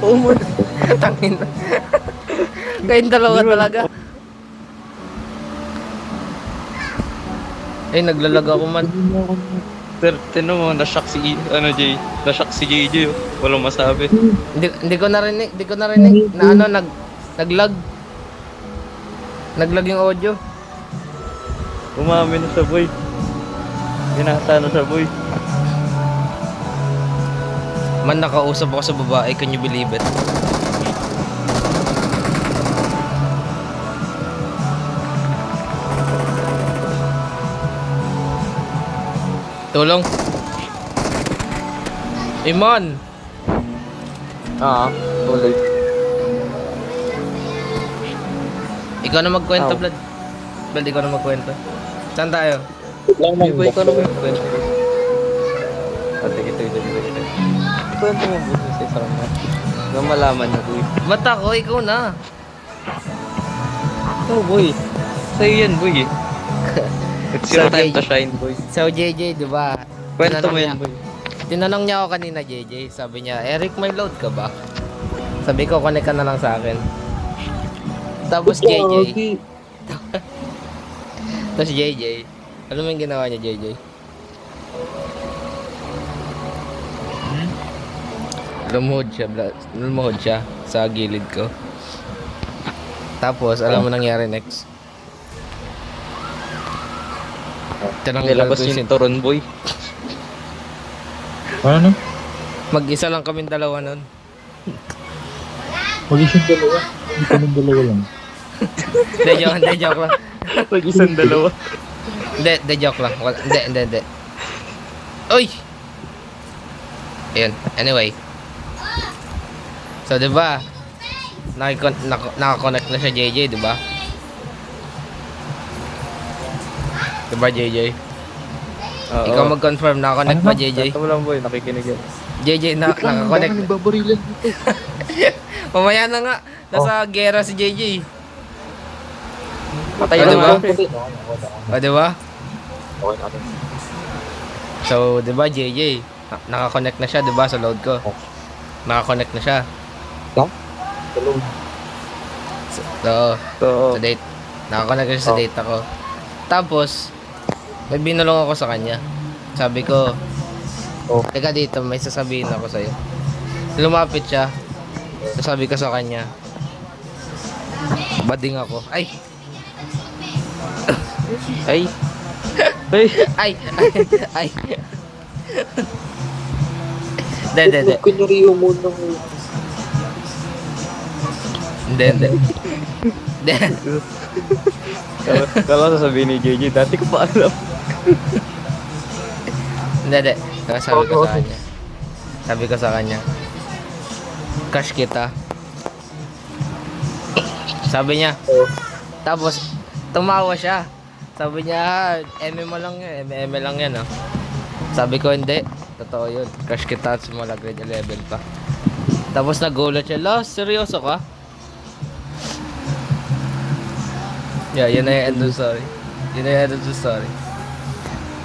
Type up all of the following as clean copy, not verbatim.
Oo man. Tangin. Kayong dalawa talaga. Eh, naglalag ako man. Pero tinan mo, na-shock si, na-shock si JJ, oh. Walang masabi. Hindi ko narinig, na ano, naglag. Naglag yung audio. Umami na sa boy. Binasa na sa boy. Man, nakausap ako sa babae, can you believe it? Tulong. Iman. Tuloy. Ikaw na magkwento, Ow. Vlad. Vlad, ikaw na magkwento. Saan tayo? Hindi boy, ikaw naman yung kwento. Ito. Kwento mo boy, sa isang na. Nang malaman niya boy. Ba't ako? Ikaw na. Oh boy. Sa'yo yan boy eh. It's your So, time JJ. to shine boy. So, JJ, di ba? Kwento Tinanong mo niya- yan boy. Tinanong niya ako kanina, JJ. Sabi niya, Eric, may load ka ba? Sabi ko, connect ka na lang sa akin. Tapos, JJ. Tapos, JJ. Ano mo yung ginawa niya, JJ? Lumuhod siya sa gilid ko. Tapos, alam mo nangyari next? Tinanggal Nilabas ko yung turon boy. Ano? Mag-isa lang kaming dalawa nun. Mag-isang dalawa. Hindi kami dalawa lang. Hindi, joke lang. Mag-isang dalawa. Hindi, joke lang. Hindi. Uy! Ayun, anyway. So, diba? Nakakonect na siya, JJ, diba? Diba, JJ? Oo. Ikaw mag-confirm, nakakonect ba, JJ? Ito mo lang boy, nakikinig yan. JJ, nakakonect. Nagbabarilan dito. Mamaya na nga. Nasa gera si JJ. Patay Ano na ba? ba? O, diba? Okay natin. So, diba, JJ? Nakakonect na siya, diba, sa load ko? Nakakonect na siya. Dalawa. Oo. So, Sa date. Nakakonect na siya sa date ako. Tapos, may binulong ako sa kanya. Sabi ko, teka dito, may sasabihin ako sa'yo. Lumapit siya. Tapos sabi ko sa kanya, bading ako. Ay! ay. Ay. Ay! Ay! Hindi. Kunyari yung muna mo. Hindi. Kala sasabihin ni JJ, dati ko pa alam. Hindi. Sabi ko sa kanya, crush kita. Sabi niya. Tapos, tumawa siya. Sabi niya, MM lang yan. MM lang yan, oh. Sabi ko, hindi. Totoo yun. Crush kita at simula grade 11 pa. Tapos nagulat siya, Los, seryoso ka? Yeah, yun na yung end of the story. Yun na yung end of the story.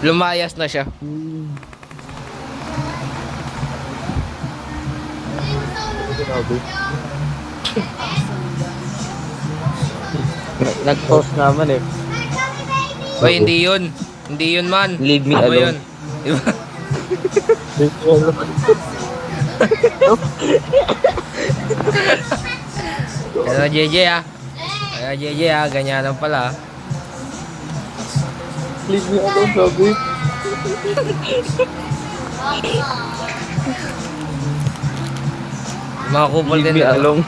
Lumayas na siya. Nag-post naman eh. Uy, hindi yun. Hindi yun, man. Leave me Iba alone. yun. Iba. Kaya JJ ah. Kaya JJ ah, ganyan lang pala. Leave me alone, sabi. Mga kupal Leave din. me ito. alone.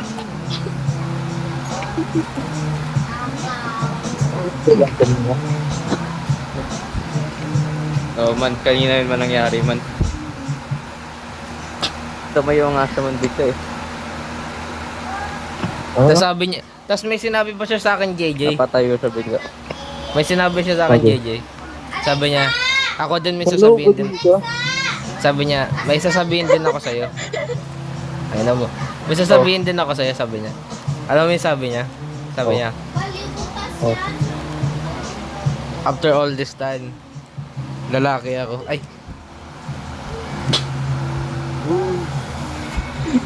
Oh man, kanina yun man nangyari man. Tumayo nga sa man dito eh. Tapos sabi niya, tapos may sinabi pa siya sa akin, JJ. Napatayo sa bigla. May sinabi siya sa akin, Okay. JJ. Sabi niya, ako din may sasabihin din. Sabi niya, may sasabihin din ako sa'yo. Ayun na mo. May sasabihin din ako sa'yo, sabi niya. Alam mo yung sabi niya? Sabi niya, Oh. after all this time, lalaki ako. Ay,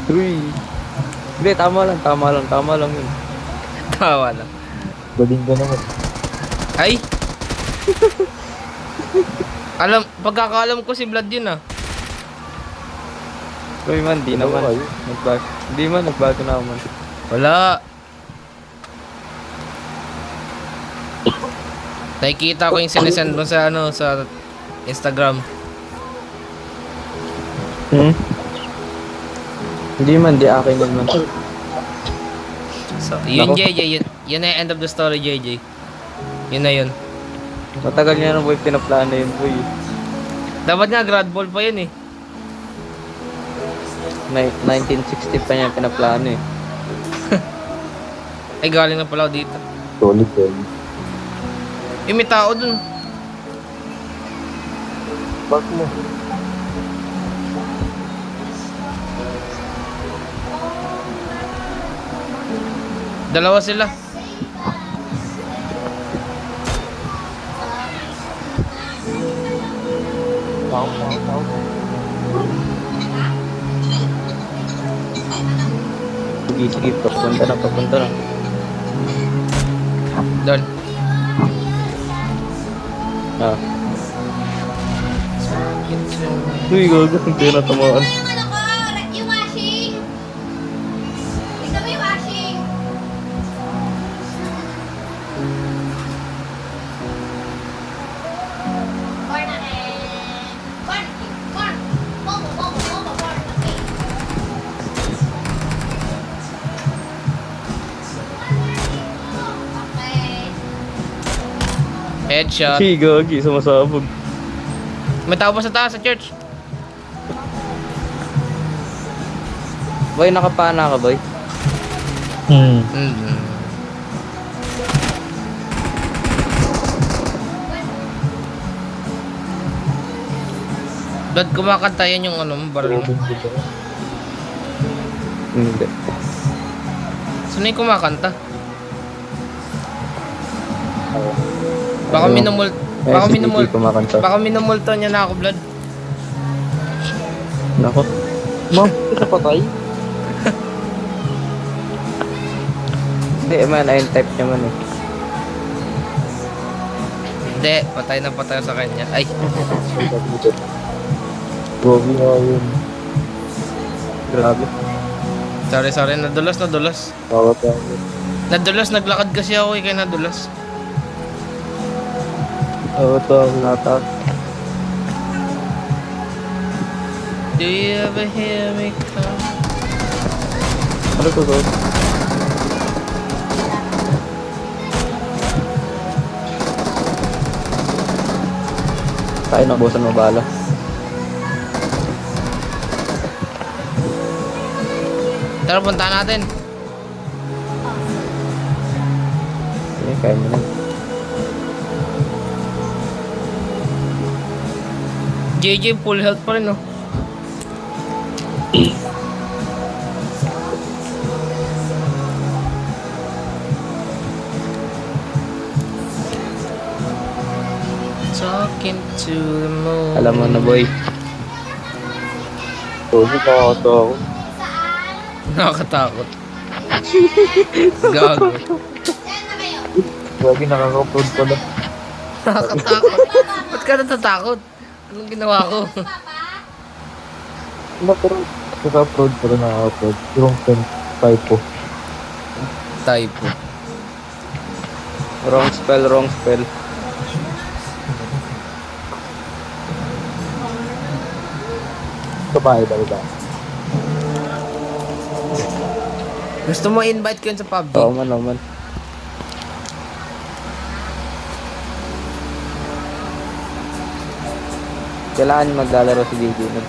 Uy. Hindi, tama lang yun. Tawa lang. Galing ka naman. Ay! Pagkakaalam ko si Vlad yun ah. Uy man, di naman. Ay. Nagbago. Hindi man, nagbago na naman. Wala. Nakikita ko yung sinesend mo sa sa Instagram. Hindi man, di akin yun man. So, yun Nako. JJ, yun na yung end of the story JJ. Yun na yun. Matagal niya na boy, pinaplano yun boy. Dapat nga grad ball pa yun eh. 1960 pa niya pinaplano eh. Ay galing na pala ako dito. Solid eh. May tao dun. Back mo. Dalawa sila. Sige, papunta na. Doon. Ah. Uy, gago, hindi na tamaan. Yung ano ko, yung washing. Tignan mo yung washing. Corn na corn. Momo, corn. Okay. Okay. Headshot. Uy, gagi, sumasabog. May tao pa sa taas sa church. Boy, nakapana ka boy? Mm-hmm. Blood, kumakanta yan yung baril mo. Hindi. Sino yung kumakanta? Baka Kumakanta. minumulto niya na ako, Blood. Nako. Ma'am, ito patay? Hindi man, ayun type niya man eh. Hindi, patay na patay sa kanya. Ay, Gobi nga yun. Grabe. sorry. Nadulas. Tawag ka yun. Nadulas, naglakad kasi ako kaya nadulas. Nata. Do you ever hear me come? Ano to to? Tayo na bosan mo bala. Tara, punta natin. Okay, kaya mo na. JJ, full health pa rin, no? Talking to the moon. Alam mo na boy. Solid nakakatawa. Nakakatakot. Gago. Diyan na kayo. Lagi nakaka-upload ko lang. Nakakatakot. Ba't ka natatakot? Anong ginawa ko? Pero naka-upload ko rin nakaka-upload. Yung typo. Typo. Wrong spell. Babae ba iba? Gusto mo invite ko yun sa PUBG? Oo man. Kailangan maglalaro si DJ nun.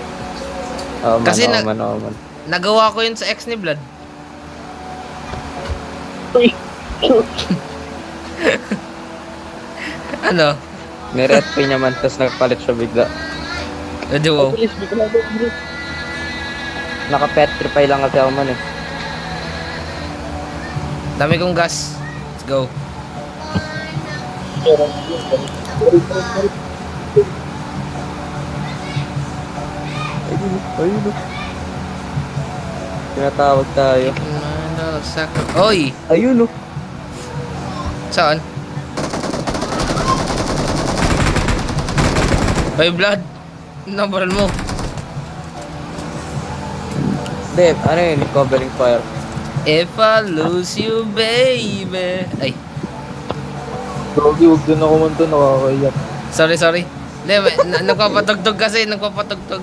Oo man, Kasi oo man. Nagawa ko yun sa ex ni Vlad. Ano? May red pay niya man, tapos nagpalit siya bigla. Edi wow. Naka-petrify lang kasi ako man eh. Dami kong gas. Let's go. Tinatawag tayo. Na Oy! Ayun, oh. Saan? Oy, Blood! Nabaral mo. Hindi, ano yun? Covering fire. If I lose you, baby. Ay, Drogi, huwag din ako man to, nakakaiyak. sorry. Hindi, nagpapatugtog kasi, nagpapatugtog.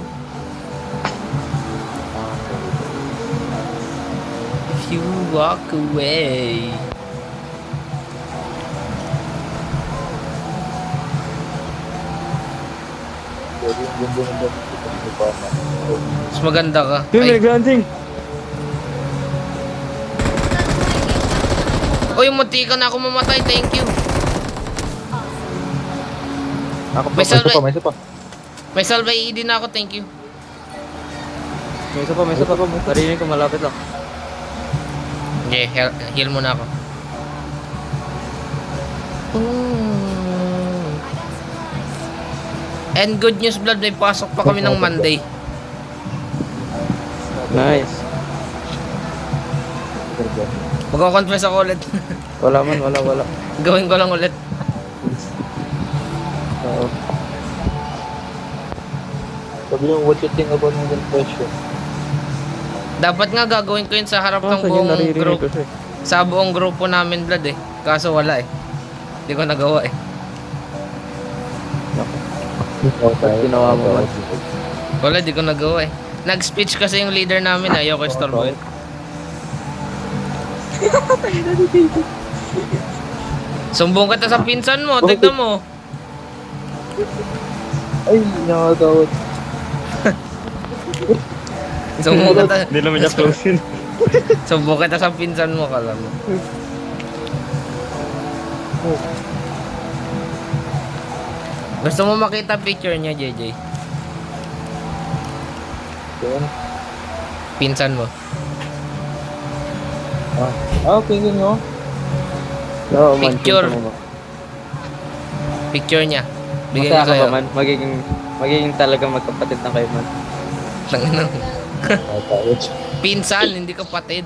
If you walk away. Pero yung ganda ng dami ko, hindi pa na. Mas maganda ka. Yun, Ay, nag-hunting! oy, munti ka na ako mamatay. Thank you. Ako pa, May salve. May isa pa. May salve ED na ako. Thank you. may isa pa. Narinig ko, malapit lang. Okay, heal mo na ako. And good news, Blood, may pasok pa kami ng Monday. Nice. Magko-confess ako ulit. Wala man, wala. Gawin ko lang ulit. Oo. Sabi yung what you think about my question. Dapat nga gagawin ko yun sa harap ng Kasi yun, buong naririnig group. ko siya. Sa buong grupo namin, Blood eh. Kaso wala eh. Hindi ko nagawa eh. Ginawa mo man. Wala, di ko nagawa eh. Nag-speech kasi yung leader namin, ayaw ko istorbo. Sumbong ka ta sa pinsan mo, tignan mo. Ay, nakakatawad. Sumbong ka ta. Hindi naman niya close yun. Sumbong ka ta sa pinsan mo, kala mo. Gusto mo makita picture niya, JJ? Yan. Pinsan mo. Pingin nyo. Oo, man. Picture. pinsan mo. Picture niya. Bigyan Masaya ko ka sa'yo. ba man? Magiging talagang magkapatid na kayo man. Tangina. Nakakatawad. Pinsan, hindi kapatid.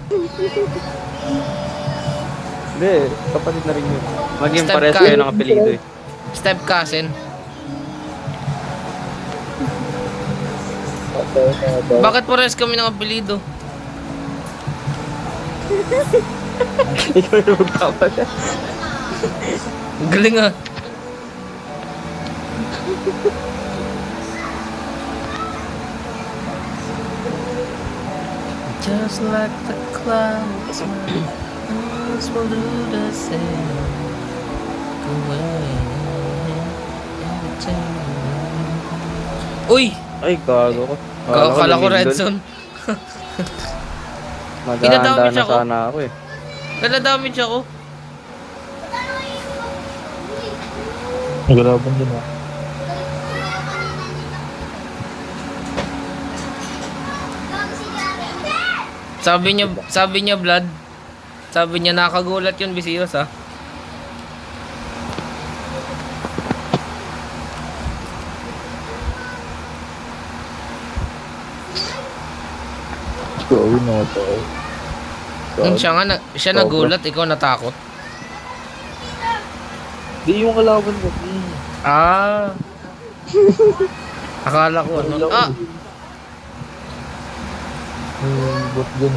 Hindi, kapatid na rin yun. Maging Step pares ka. kayo ng apelido eh. Step cousin. Nakakatawad. Bakit pares kami ng apelido? Ikaw yung magpapasya. Ang galing ah. Just like the clouds, us will do the same. Go away. Uy! Ay, gago ko. Kala ko red zone. Maghahanda Pinadamage na ako. sana ako eh. Kala damage ako. Nagalaban din ah. Sabi niya Blood. Sabi niya nakagulat yun, Visayos ah. Sorry na ito. Siya nagulat, ikaw natakot. Di yung kalaban ko. Ah. Akala ko ano. Ah, Bot din.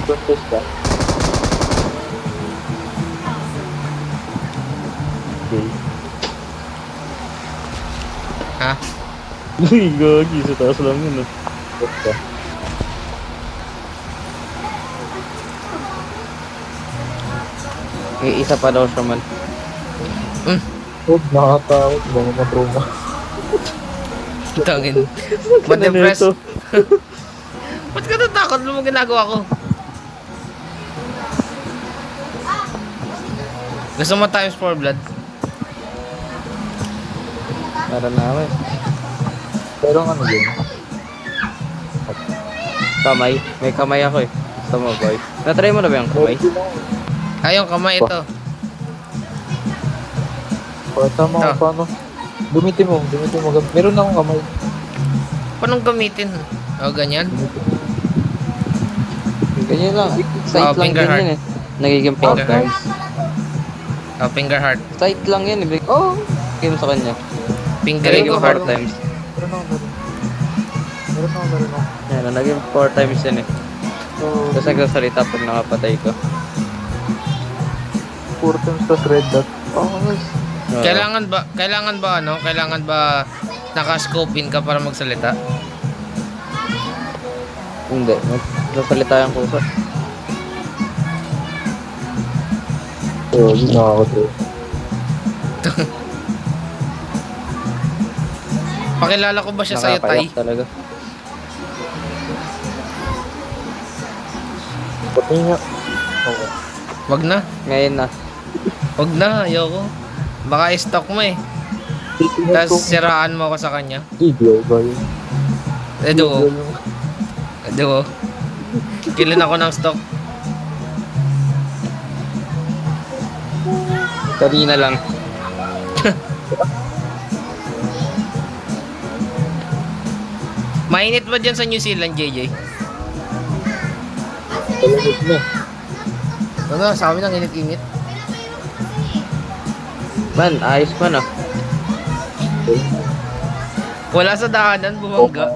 Contest ka? Okay. ha? Uy, gagi. Sa taas lang yun. Bot ka. Isa pa daw siya man. Huwag nakakatawad. Mga matroma. Tangin. Ma-depress. Ba't ka natakot? Ano mo ginagawa ko? Gusto mo times 4 Blood? Meron na ako eh. Pero ano yun? Kamay. May kamay ako eh. Gusto mo boy. Natry mo na ba yung kamay? Ay, yung kamay ito. Tama Ah. ka paano? Gamitin mo. Meron akong kamay. Paano gamitin? O, ganyan? Ganyan lang. Sight lang finger din heart. yun eh. Nagiging 4 Finger times. Oh, finger heart. Sight lang yan eh. Oh! Game sa kanya. Fingering ko Nagiging heart. 4 times. Meron ako. Yan, naging 4 times yan eh. So, Tapos nagsasalita pag nakapatay ko. 4 times tas red dot. Oh, nice. Oo. Kailangan ba naka-scope in ka para magsalita? Hindi. Nagsasalita yung kusa. So, yun nakaka-trip. Pakilala ko ba siya sa'yo, Tay? Nakakayak talaga. Pati nga. Okay. Wag na. Ngayon na. Wag na, ayoko. Baka i-stock mo eh. Titingnan ko Tapos siraan mo ako sa kanya. video ba yun? Edo, edo. Kilin ako ng stock. Kanina lang. Mainit ba dyan sa New Zealand, JJ? Talamig na. Ano, sa amin ang init-init. Man, ayos man ah. Wala sa daanan, bumangga.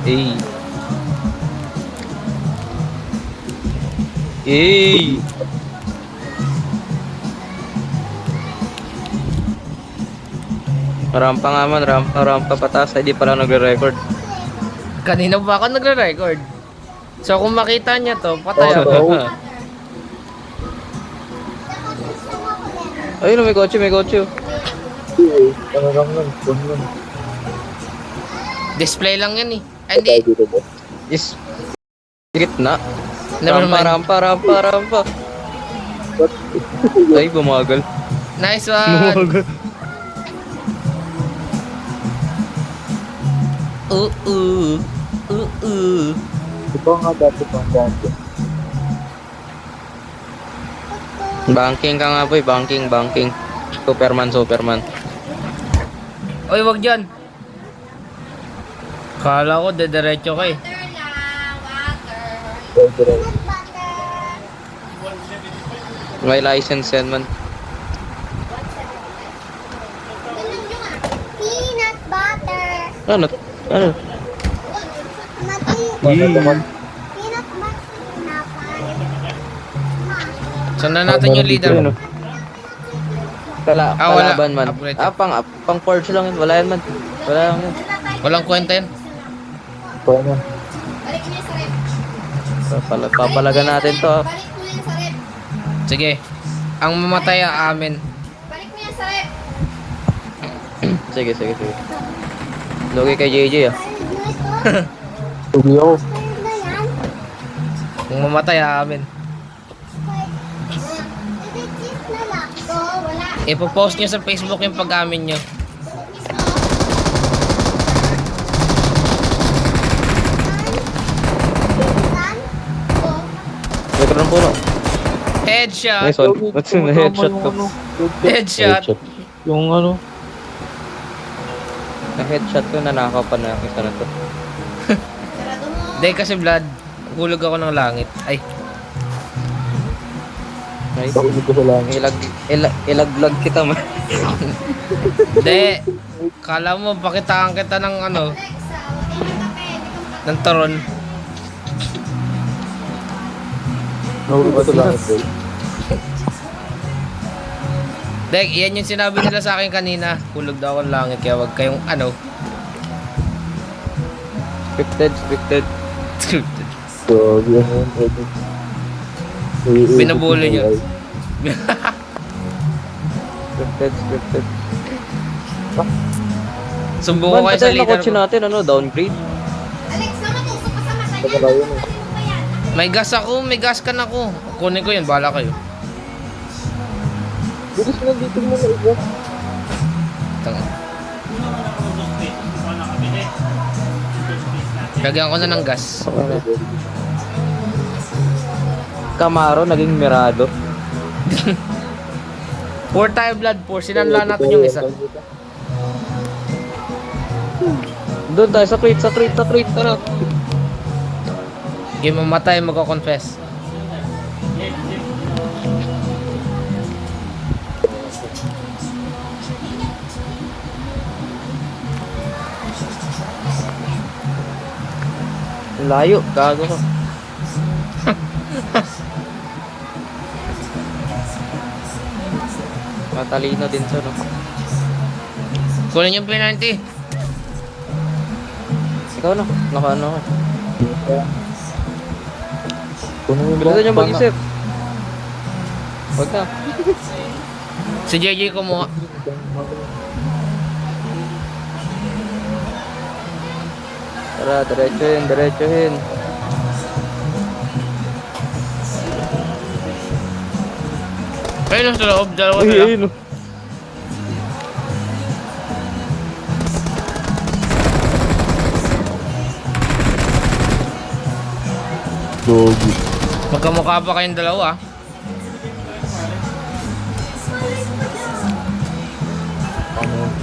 Eh. Eh. Rampa nga man, rampa pataas, hindi pala nagre-record. Kanina ba ako nagre-record? So kung makita niya to, patay ako. Ayun, may kotse, may kotse. Ano lang nun? Phone nun. Display lang yan eh. Ay, hindi. Tayo dito ba? Is gitna. Never mind. Rampa. Ay, bumagal. Nice one. Ito nga dati pang dati. Banking ka nga boy, banking. Superman. Oy, wag dyan. Kala ko, dediretso ka eh. Water lang, water. Pwede rin. May license yan man. Ganun yung peanut butter. Ano? Ano naman? Peanut butter na Sundan natin yung leader. Ayun, oh. Wala. Kalaban man. Upgrade. Pang forge lang yun. Wala yan man. Wala lang yan. Walang kwenta yan. Paano? Balik mo yan sa rep. Papalagan natin to. Ah. Balik mo yan sa rep. Sige. Ang mamatay ang amin. Balik mo yan sa rep. Sige. Lugi kay JJ ah. Tugi ako. Na yan. Kung mamatay ang amin. Cheese na lang. So, wala. Ipopost nyo sa Facebook yung pag-amin nyo. May karoon puno. Headshot! Nice one. What's in the headshot ko? Headshot! Yung ano? Na-headshot ko, nanakaw pa na yung isa na to. Sarado mo. Hindi kasi Vlad, hulog ako ng langit. Ay, Nice. Nakulig ko sa langit. Ilaglag kita man. hindi. Kala mo, pakitaan kita ng ano, Alexa, wag yung kape. ng turon. Nakulig ko sa langit, bro. Dek, yan yung sinabi nila sa akin kanina. Hulog daw ako ng langit, kaya wag kayong ano. Scripted. So, yun yun. Binabuli niyo. Scripted. Sumbo ko Man, kayo sa patay na leader kotse ko. natin, ano, downgrade. Alexa, matusok ka sa mata niya. Pagkala yun eh. Ano ba yan? May gas ako, may gas can ako. Kunin ko yun, bahala kayo. Bilis na dito mo na iba. Tanga. Lagyan ko na ng gas. Camaro, naging Mirado. Pour tayo blood pour. Sinanla natin yung isa. Doon tayo sa crate. Tara. Game mamatay, magko-confess. Layo, gago ka. Matalino din siya, no? Kunin yung penalty. Ikaw na, naka-ano ka. Kunin yung Bilisan nyo bomba. mag-isip. Huwag na. Si JJ kumuha. Tara, diretsuhin. Ayun sa loob, dalawa Uy, sila. ayun, oh. Dogi. Magkamukha pa kayong dalawa.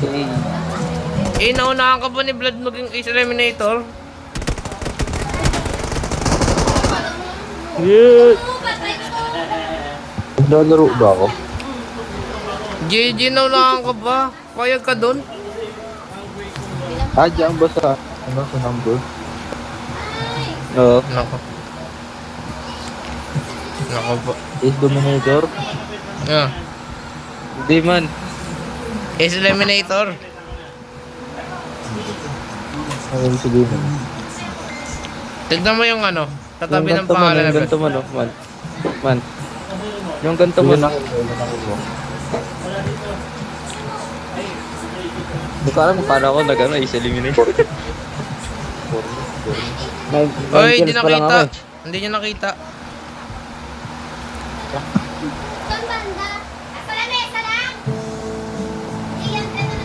Okay. Naunahan ka ba ni Blood maging ace eliminator? Yeah. Patay ko. Naglalaro ba ako? JJ, naunahan ka ba? Payag ka dun? Ah, diyan ba sa, sa number? Oo. Nako. Nako po. Ace Dominator? Ah, Hindi man. ace eliminator. Ayun, sabihin mo. Tignan mo yung ano, tatabi ng Yung ganto man, pangalan na yung Blood. ganto man, oh. Man. Yung ganto Yun man. ako, yun ako. Hindi ko alam kung paano ako nag-ano, is eliminate. Oy, hindi nakita. Hindi niya nakita. Saan banda? Asa na mesa lang? Iyan ka na.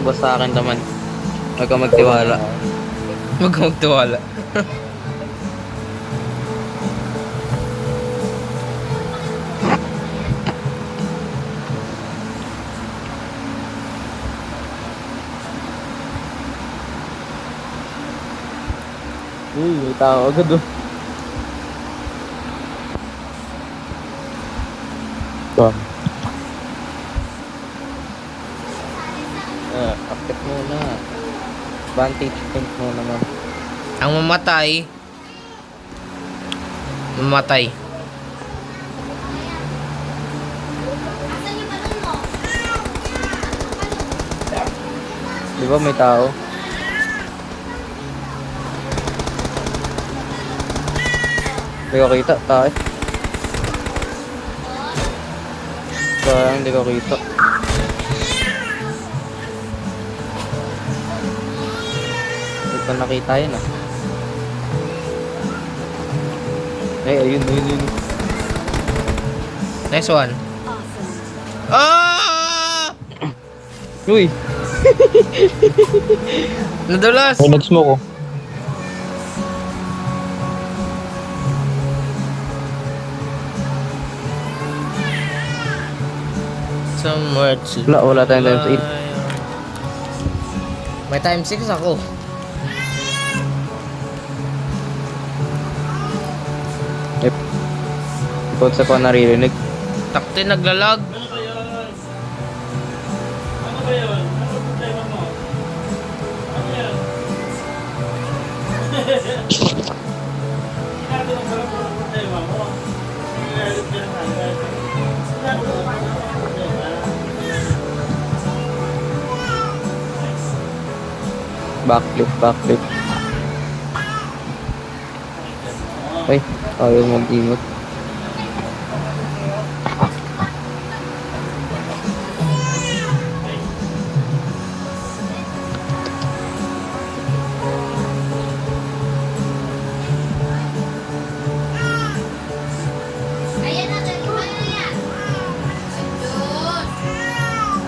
Basta akin naman. Huwag ka magtiwala. Huwag kang magtiwala. Uy, may tao agad, oh. Saan? Akit muna. Vantage point muna, ma'am. Ang mamatay. Mamatay. Asan yung balon mo? Di ba may tao? Hindi ko kita, tayo. Parang hindi ko kita. Hindi ko nakita yun, ah. Ay, ayun. Nice one. Ah! Uy! Nadulas. Ay, nag-smoke ko. Somewhere to Wala tayong times 8. May time 6 ako. Ikaw sa ko naririnig. Takti naglalag. Backflip. Ay, ayaw mag-ingot. Ayan na, ano yan? Ayun.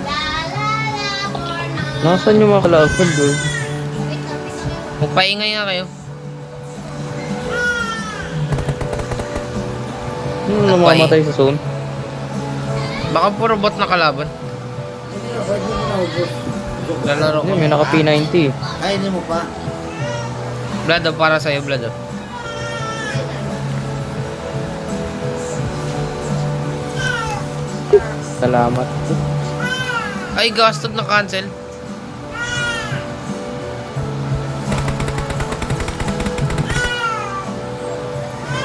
La la la for now. Nasaan yung mga kalaban doon? Wait lang. Magpaingay nga kayo. Namamatay sa zone. Baka puro bot na kalaban. Lalaro ko. Hindi, may naka P90. Ay, hindi mo pa. Vlad, oh, para sa'yo, Vlad. Oh. Salamat. Ay, gasted na cancel.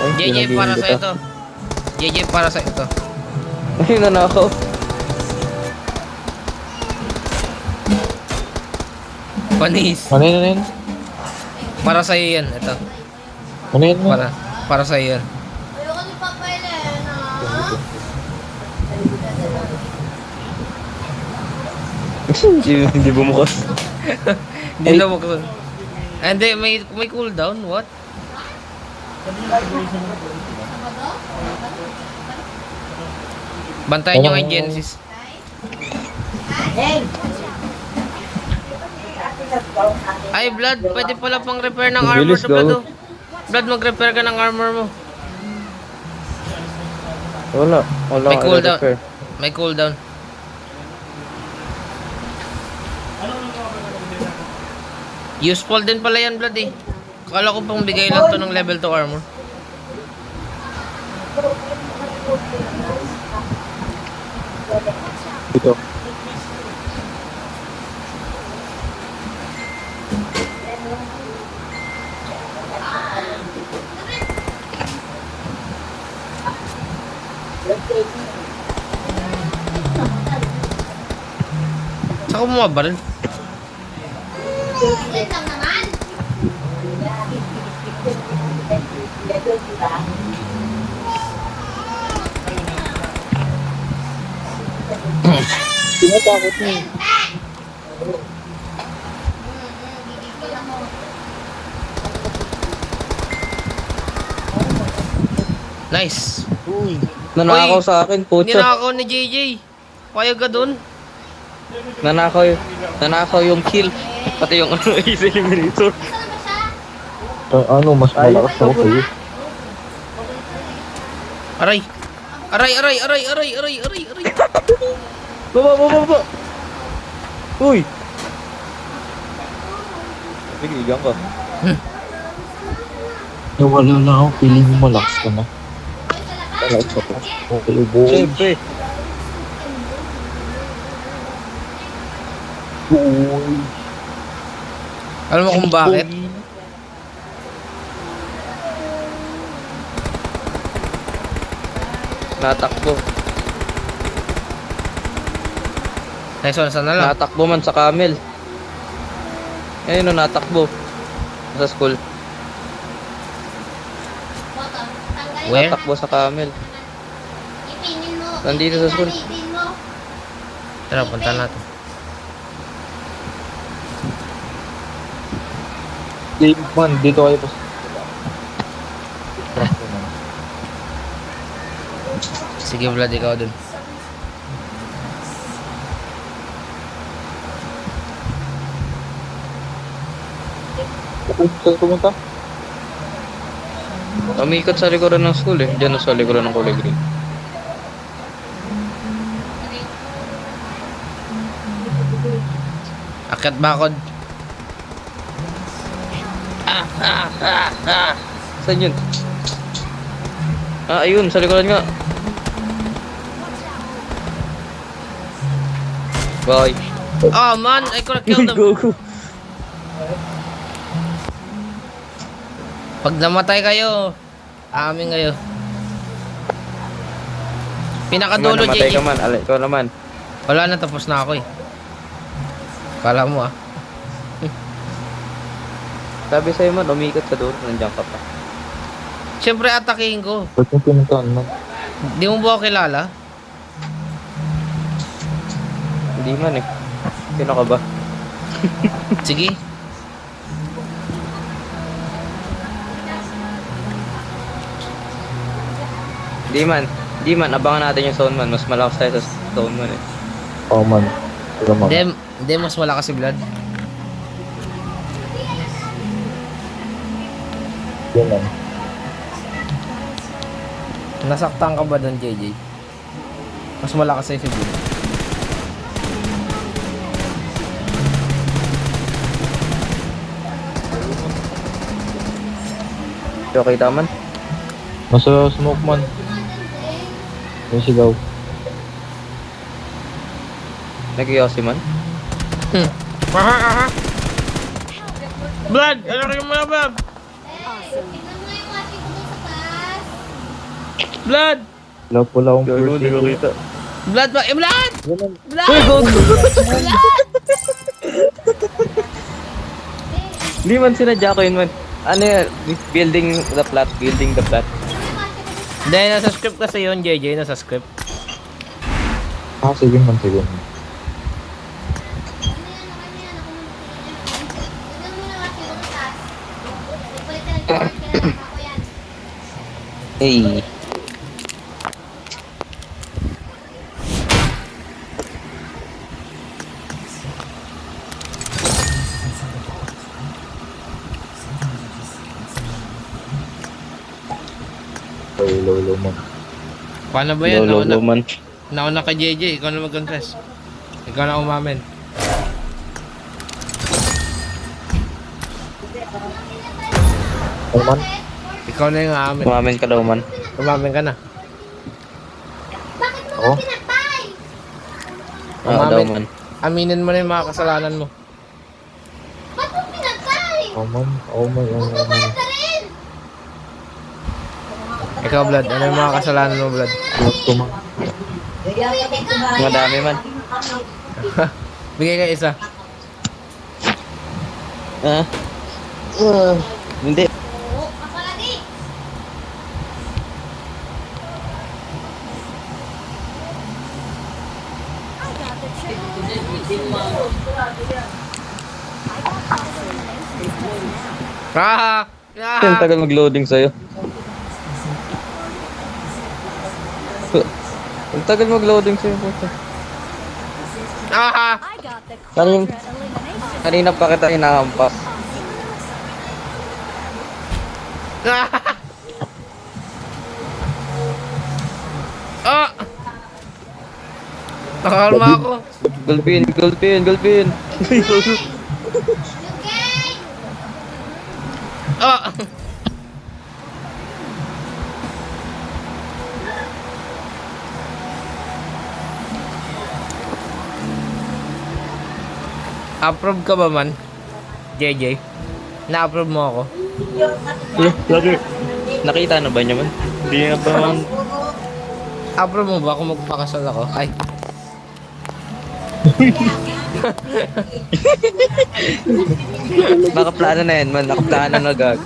Ay, JJ, pinagiging para kita. sa'yo to. JJ, para sa'yo to. Ay, nanakaw. Panis. Ano yun, ano yun? Para sa'yo yan. Ito. Ano yun? Para sa'yo yan. Ayoko ni Papa Elena. Hindi bumukas. Hindi na mo hindi, may cooldown. What? Bantayan nyo kay Genesis. Ay, Blood, pwede pala pang repair ng armor Bilis, to, Blood. go. Oh. Blood, mag-repair ka ng armor mo. Wala. Wala May akong cooldown. repair. May cooldown. Useful din pala yan, Blood eh. Akala ko pang bigay lang to ng level 2 armor. Dito. Saka mo mabaril. Wait lang naman. Tinatakot niya. Gigigil ako. Nice. Nanakaw Uy, sa akin, pucha. Ninakaw ni JJ. Payag ka dun. Nanakaw yung kill. Pati yung ano, easy eliminator. Saan ba siya? Ano, mas malakas ako sa'yo. Aray. Aray, aray, aray, aray, aray, aray, aray. Baba. Uy! Nagigigan ka. Nawala lang ako, feeling mo malakas ka na. Malakas ako. Okay, boy. Siyempre. Boy. Alam mo kung bakit? Natakbo. Nice one, sana lang. Natakbo man sa camel. Ayun o, natakbo. Sa school. Bottom. Tanggalin Where? mo. Natakbo sa camel. Ipinin mo. Nandito sa school. Ipinin mo. Tara, punta natin. Dave man, dito kayo pa. Sige, Vlad, ikaw dun. Saan pumunta? Umikot sa likuran ng school eh. Diyan sa likuran ng kulay green. Akyat bakod. Saan yun? Ah, ayun. Sa likuran nga. Bye. Oh man, I could have killed him. Go. Pag namatay kayo, amin kayo. Pinakadulo, Namatay JJ. ka man. Alay, ikaw naman. Wala na, tapos na ako eh. Kala mo ah. Sabi sa'yo man, umikot sa dulo. Nandiyan ka pa. Siyempre, atakihin ko. Ba't yung pinuntahan man? Di mo ba ako kilala? Hindi man eh. Sino ka ba? Sige. Hindi man. Abangan natin yung zone man. Mas malakas tayo sa zone man eh. Oo man. Pero man. Hindi, mas wala kasi Vlad. Yan lang. Nasaktan ka ba doon, JJ? Mas malakas sa'yo si Bill. Okay, taman. Nasa smoke man. May sigaw. Nag-iossi man. Aha! Blood! Ano rin mo na, Blood? Tingnan mo nga yung washing ko dun sa taas. Blood! Wala pala akong Gago, first hindi ko aid. kita. Blood ba? Blood! Ganun. Blood! Uy, gago! Hindi man sinadya ko yun man. Ano yan? Building the plot. Building the plot. Hindi, nasa script kasi yun, JJ. Nasa script. Ah, sige man, sige man. Tingnan mo yung washing ko sa taas. Ipalitan ng charge ka na lang ako yan. Hey. Low man. Paano ba yan? Lolo man. Nauna ka, JJ. Ikaw na mag-confess. Ikaw na umamin. Ano man? Ikaw na yung aamin. Kumamin ka daw man. Umamin ka na. Bakit mo Oh? ba pinatay? Oo daw man. Aminin mo na yung mga kasalanan mo. Ba't mo pinatay? Oh man. Oh man. Oh man. Magbabayad ka rin! Ikaw, Blood. Ano yung mga kasalanan mo, Blood? Gusto man. Pwede ka! Madami man. Bigay ka isa. Ah. Hindi. Oo, kapalagi! Ah! Ang tagal mag-loading sa'yo. Ang tagal mag-loading sa'yo. puta. Ah! Kanina pa kita inahampas. Ah! Ah! Nakakalma ako. Gulpin, gulpin, gulpin. Okay! Ah! Approve ka ba man? JJ? Na-approve mo ako? Lagi. Nakita na ba niya man? Hindi na ba man? Approve mo ba kung magpakasal ako? Ay. Nakaplano na yan man. Nakaplano na gag.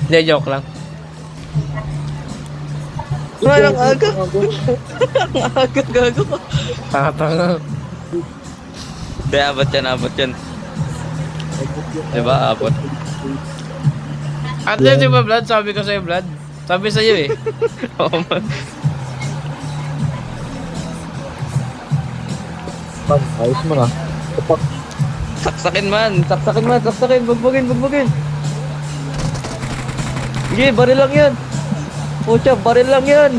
Hindi, joke lang. Ang aga. Ang aga gago. Tanga-tanga. Hindi, abot yan, abot yan. Diba, abot. At least, di ba, Vlad? Sabi ko sa'yo, Vlad. Sabi sa'yo eh. Oo man. Man, ayos mo na. Kapak. Saksakin man, saksakin man, saksakin. Bugbugin, bugbugin. Sige, baril lang yan. Pucha, baril lang yan.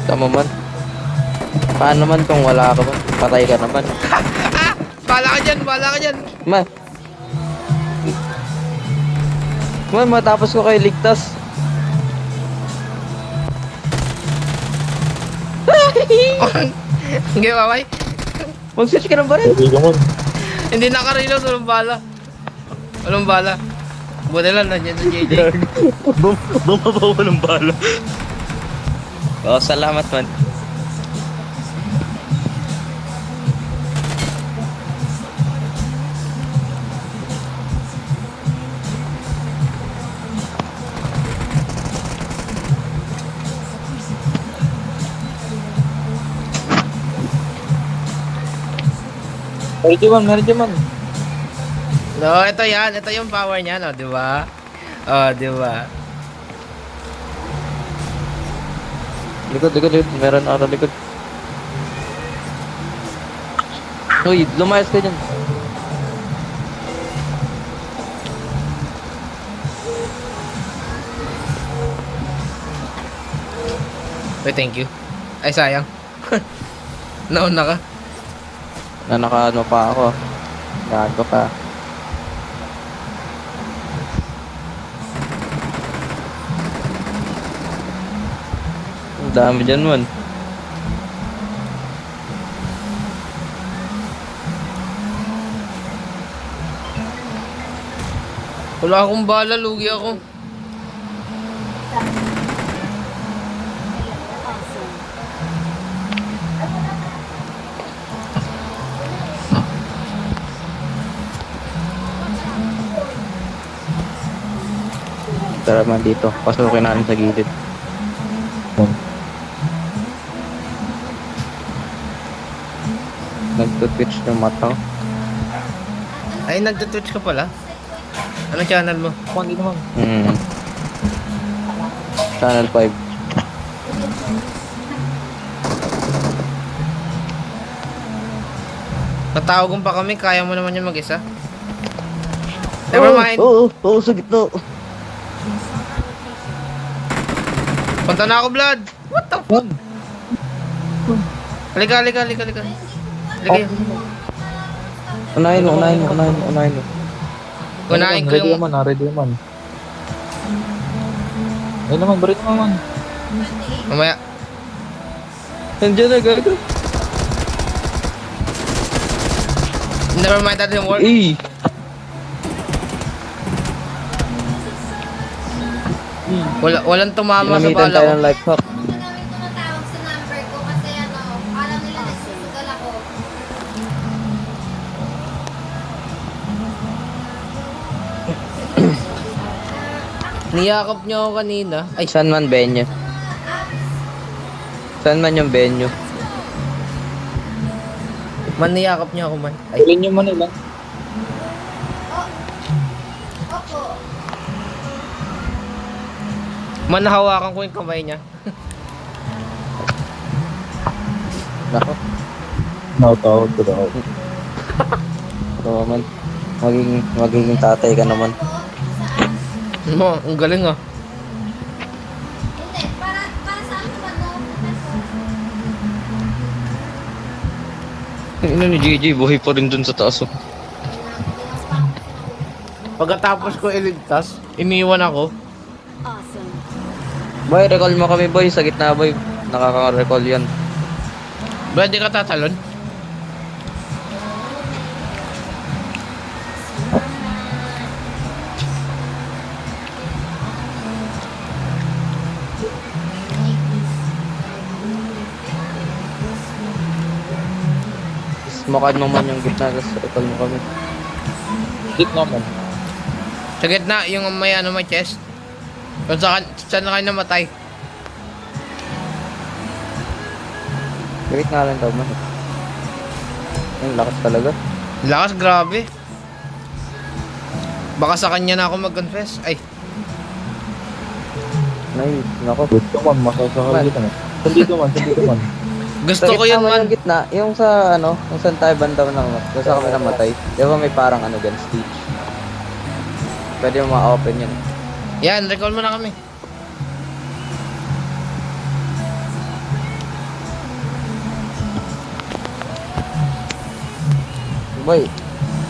Tama man. Paano man kung wala ka ba? Patay ka naman. Bala ka dyan, bala ka dyan. Man. Man, matapos ko kayo ligtas. Hindi, mamay. Mag-switch ka ng baril. Hindi naman. Hindi nakareload, walang bala. Walang bala. Buti lang, nandiyan si JJ. Bumabaw ko ng bala. Oh, salamat man. Meron dyan man, meron dyan man. No, ito yan. Ito yung power niya, no? Di ba? Oh, di ba? Likod, likod, likod. Meron ako sa likod. Uy, lumayas ka dyan. Wait, thank you. Ay, sayang. Nauna ka. Na nakaano pa ako. Gago ka. Ang dami dyan man. Wala akong bala, lugi ako. Tara man dito. Pasukin natin sa gilid. Nagtutwitch yung mata ko. Ay, nagtutwitch ka pala? Anong channel mo? Kundi naman. Channel 5. Natawagan pa kami, kaya mo naman yung mag-isa. Never mind. Oo, sa gitna. Punta na ako, Blood. What the fuck? Halika, halika, halika, halika. Halika. Unahin mo. Unahin ko Ready yung... naman, ready naman. Ay naman, barit naman. Mamaya. Nandiyan na, gago. Never mind, that didn't work. Eh! Walang tumama sa Ginamitan bala tayo ko. ng life hack. Hindi ko namin tumatawag sa number ko kasi alam nila nagsusugal ako. Niyakap niyo ako kanina. Ay, Saan man venue? Saan man yung venue? man niyakap niyo ako man. Ay, Tulin yung Manila. Opo. man nahawakan ko yung kamay niya. Nako. Nakatawag ko daw. Oo man. Magiging tatay ka naman. Mo, ang galing ah. Hindi, para saan ko ba to? Ino ni JJ, buhay pa rin dun sa taas. Oh. Pagkatapos ko iligtas, iniwan ako. Boy, recall mo kami boy. Sa gitna boy. Nakaka-recall yan. Brad, di ka tatalon? Smokean mo man yung gitna. Tapos recall mo kami. Dit naman. Sa gitna, yung may ano, may chest. Kung saan na kayo namatay. Wait nga lang daw man. Ang lakas talaga. Lakas, grabe. Baka sa kanya na ako mag-confess. Ay, Nay, nako. Wait naman, masasakal dito man. Sandito man. gusto ko yun man. Yung gitna, yung sa ano, kung saan tayo banda ng kung saan kami namatay. Di ba may parang ano dyan, stage. Pwede mo ma-open yun. Yan, recall mo na kami. Boy,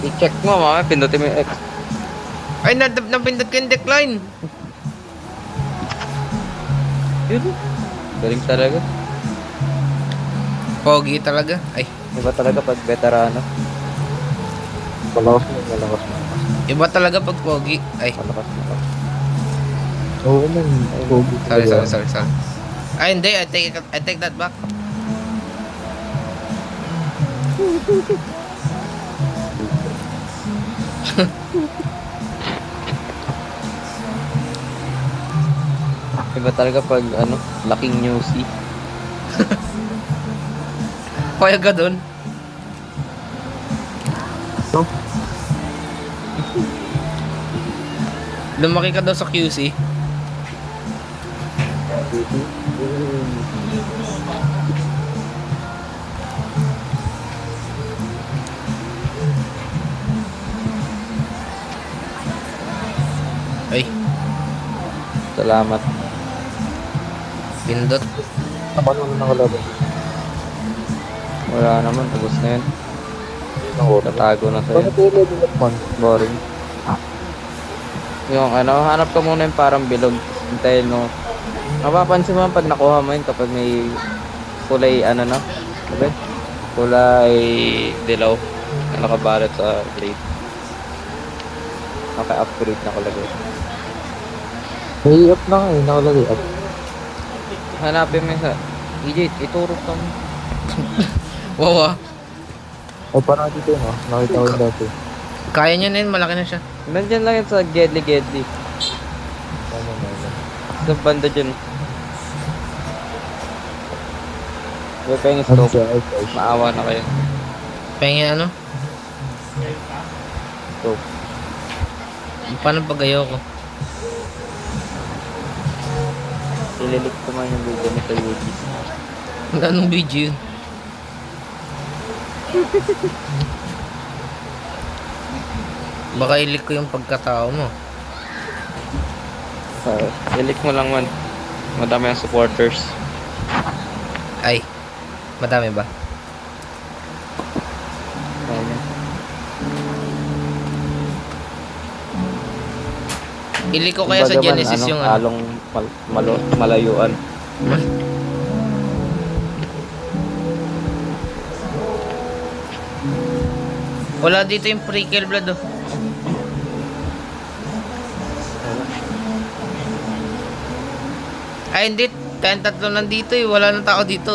i-check mo mamaya, pindutin mo yung X. Ay, napindot ko yung decline. Yun. Galing talaga. Pogi talaga. Ay, Iba talaga pag veterano. Malakas mo. iba talaga pag pogi. Ay, Malakas. Oo man. sorry. Ay, hindi. I take that back. Iba talaga pag ano, laking newsy. Payag ka dun. Lumaki ka daw sa QC. Ay, Salamat. pindot. Naman mo na nakalaban. Wala naman, ubos na yun. Yun ang oras. Tatago na sa'yo. Bakit yung level up man? Boring. Yung ano, hanap ka muna yung parang bilog. Hintayin mo. Mapapansin mo pag nakuha mo yun kapag may kulay ano na. Sabi? Kulay dilaw na nakabalot sa blade. Naka-upgrade na kulagay. May up na nga eh, nakalagay up. Hanapin mo yun sa... EJ, ituro ka mo. Wow ah. O parang dito yun nakita ko yun dati. Kaya niya na yun, malaki na siya. Nandiyan lang yun sa Gedli Gedli. Ano na yun. Sa banda dyan. Huwag kayong Ano stop. siya? Ay, Maawa na kayo. Pahingin ano? Stop. Paano pag ayaw ko? Ililik ko man yung video mo sa YouTube. Anong video yun? Baka ilik ko yung pagkatao mo. Ilik mo lang man. Madami ang supporters. Ay, madami ba? Ayun. Ilik ko kaya sa Kumbaga man, Genesis ano, yung ano. along malayuan. Hmm? Wala dito yung pre-kill blood oh. Ay hindi, tayong tatlo nandito eh, wala nang tao dito.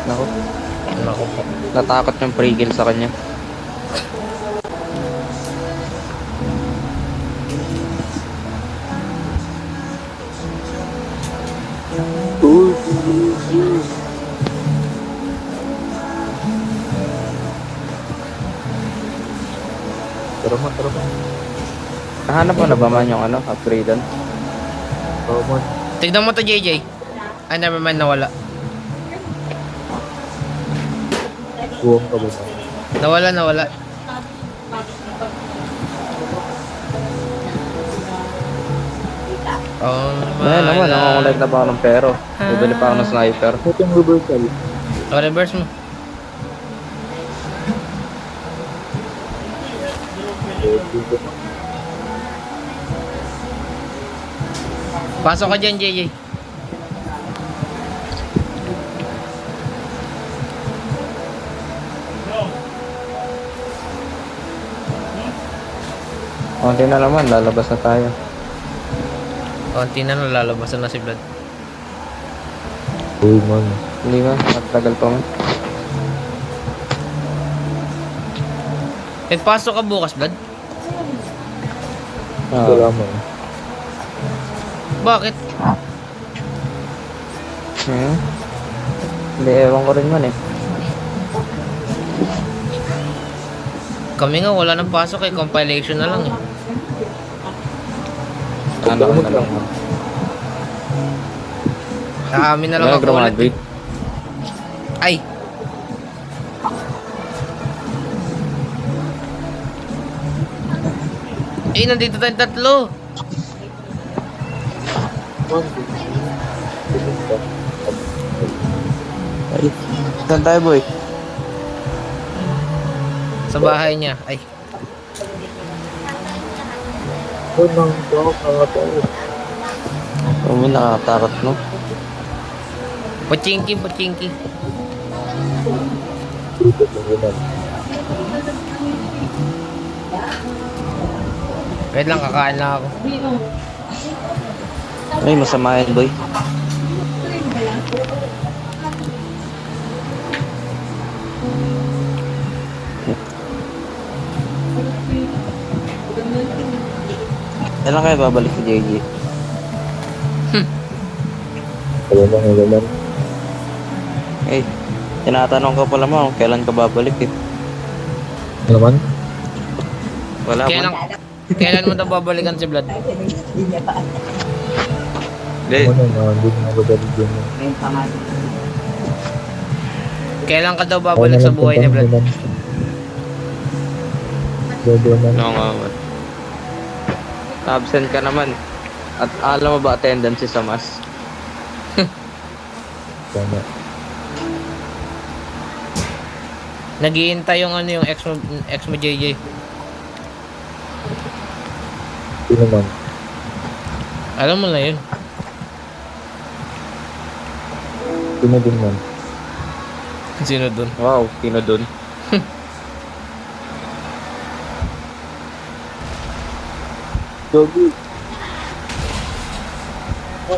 Naku, Naku po. natakot yung pre-kill sa kanya. tara man, tara man. Nahanap mo na ba man yung ano, upgradean? Tara man. Tignan mo to JJ. Ay never mind, nawala. Buwang ka ba na? Nawala. Oh Ngayon naman, my nakakulit na pa ako ng pero. Bibili pa ako ng sniper. Ito yung reversal. Oh, reverse mo. Dito. Pasok ka dyan, JJ. Konti na naman, lalabas na tayo. Konti na lalabasan na si Vlad. Uy man. Hindi ba? Matagal pa man. Pasok ka bukas, Vlad? Wala man. Bakit? Hindi, ewan ko rin man eh. Kami nga wala nang pasok eh, compilation na lang eh. Ano na lang man. Sa amin na lang Wala, ako ulit. graduate. Ay! Eh, nandito tayong tatlo. Ay, saan tayo boy? Sa bahay niya. Ay, Ito nang tawag na tayo. Umi, nakakatakot no? pachinki. Dito lang yun. Wait lang, kakain lang ako. Ay, masama yan boy. Kailan kayo babalik si JJ? Wala lang. Eh, tinatanong ka pala mo kung kailan ka babalik eh. Ano naman? Wala Kailan, man. kailan mo daw babalikan si Vlad? Hindi. Ano na, hindi na madali din. Kailan ka daw babalik sa buhay ni Vlad? Dodo na. Oo nga man. Absent ka naman. At alam mo ba attendance sa mas? Tama. Naghihintay yung ano yung ex mo JJ. Hindi naman. Alam mo na yun. Sino din man. Sino dun? Wow, sino dun? Gogi.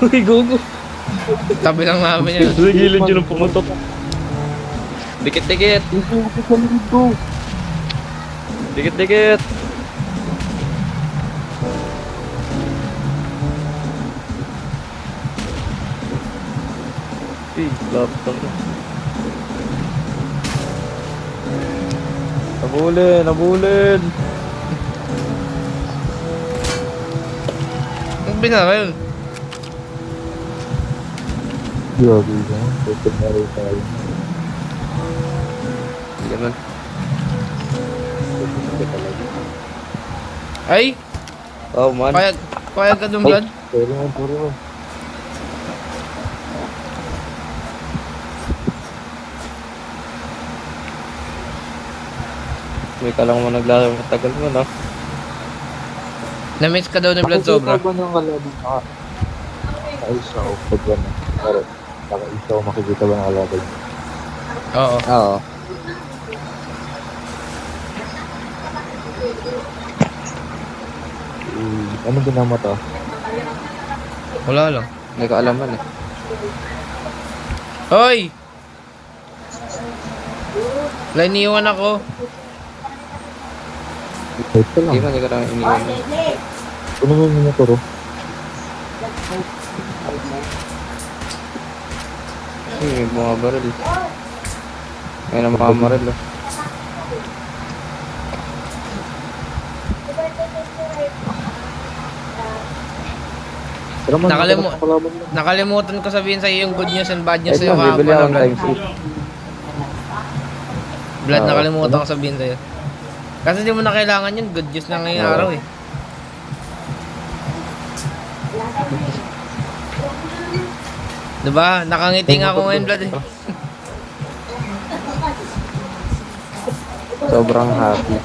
Uy, gogo. Tabi lang namin yan. Sa gilid yun ang pumutok. Dikit-dikit. Dikit-dikit. Laptop. Nabulin, nabulin. Ang binara yun. Gogi ka. Pwede na rin tayo. Ganun. Ay! Oh man. Payag ka dun, Vlad? Sorry mo, sorry mo. May ka lang mo naglaro matagal mo, no? Na-miss ka daw ni Vlad sobra. Ako ng kalaban ka. Nakaisa ako pag gano'n. Pero, nakaisa ako makikita ba ng kalaban niya? Oo. Oo. Ano ginama to? Wala lang. May kaalaman eh. Hoy! Wala, iniwan ako. Wait ka Hindi lang. man, hindi ka lang iniwan. Ano mo yung motor oh? May mga baril. May na mga baril oh. Pero man, Nakalimu- nakalimutan kalaban mo. Nakalimutan ko sabihin sa iyo yung good news and bad news Ito, sa'yo kahapon bibili na akong Vlad. times 8. Vlad, Oo. nakalimutan ko sabihin sa'yo. Kasi di mo na kailangan yun, good news na ngayong Oo. araw eh. Diba? Nakangiting ako ngayon, Vlad eh. Sobrang happy.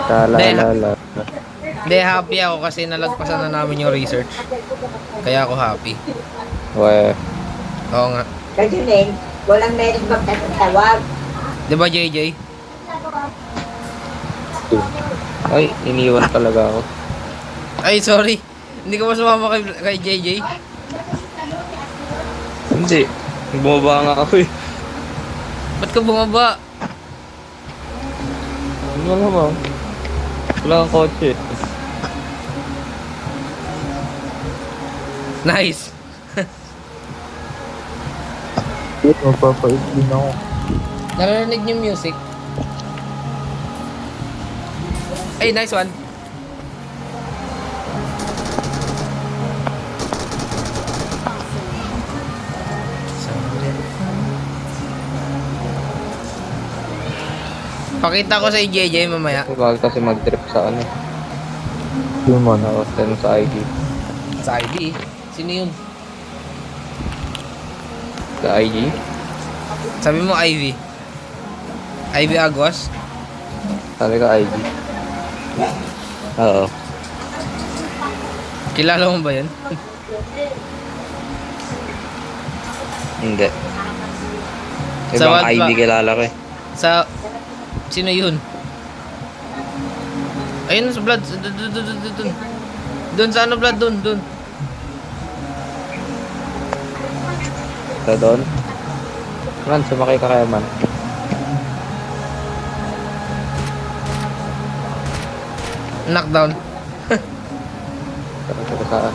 Talalala. Hindi, happy ako kasi nalagpasan na namin yung research. Kaya ako happy. Weh. Oo nga. Kasi Nen, walang meron magtatawag. Diba, JJ? Ay, iniwan talaga ako. Ay, sorry. Hindi ko ba sumama kay JJ? Hindi. Bumaba nga ako eh. Ba't ka bumaba? Ano naman? Wala kang kotse. Nice. Wait, magpapait din ako. Narinig niyo music? Ay, nice one. Pakita ko sa JJ mamaya. Kasi bago kasi mag-trip sa ano. Yun man. Sa hostel sa ID. Sa ID. Sino yun? Sa IG. Sabi mo Ivy. Ivy Aguas? Sabi ka IG. Oo. Kilala mo ba yun? Hindi. Sa Ibang Wild ID Ba- kilala ko eh. Sa... Sino yun? Ayun sa Blood. Dun. Dun sa ano Blood? Dun. Sa doon. Man, sumakay ka kaya man. Knockdown. Sa saan.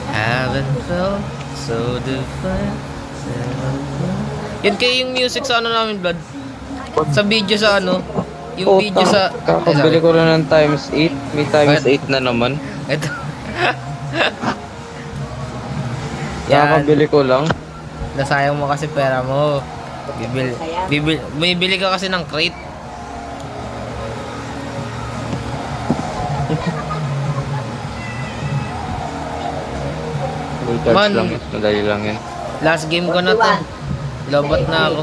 Have Heaven fell, so divine. Yan kayo yung music sa ano namin, Blood. Sa video sa ano. Yung video sa... Kakabili ko lang ng times 8. May times 8 na naman. Ito. Yan. Kakabili ko lang. Nasayang mo kasi pera mo. Bibili ka kasi ng crate. Full charge Man. lang. Madali lang yan. Last game ko na to. Lobot na ako.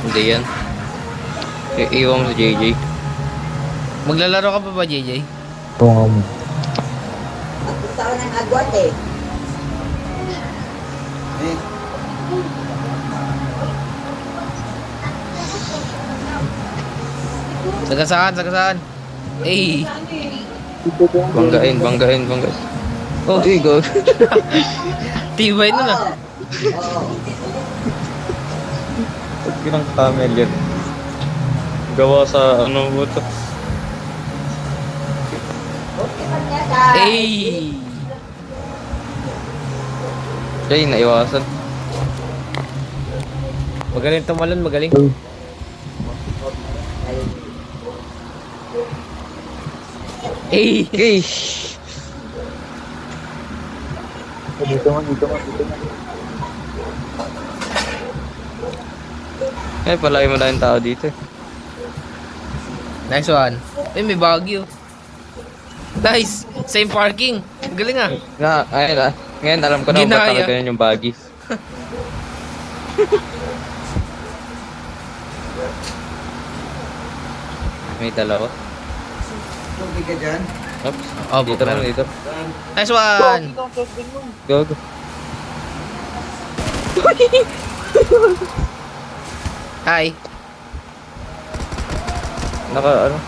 Hindi yan. Iiwan mo si JJ. Maglalaro ka pa ba, JJ? Oo nga mo. Magpunta ko ng agwat eh. Sagasaan. Eh. Banggain. Oh, go. Tibay nun ah. Oo. Pag pinang camel yan. Gawa sa ano mo to. Okay man niya sa... Eh. Jay, naiwasan. Magaling tumalon, magaling. Eh. Okay. Dito man. Eh, palagi mo tayong tao dito. Nice one. Eh, may Baguio. Nice. Same parking. Galing ah. Ngayon alam ko na kung ba't Ginaya. nakaganon yung baggy. May dalawa. Oops. Oh, Dito lang, dito. Nice one. Go. Hi. Ano?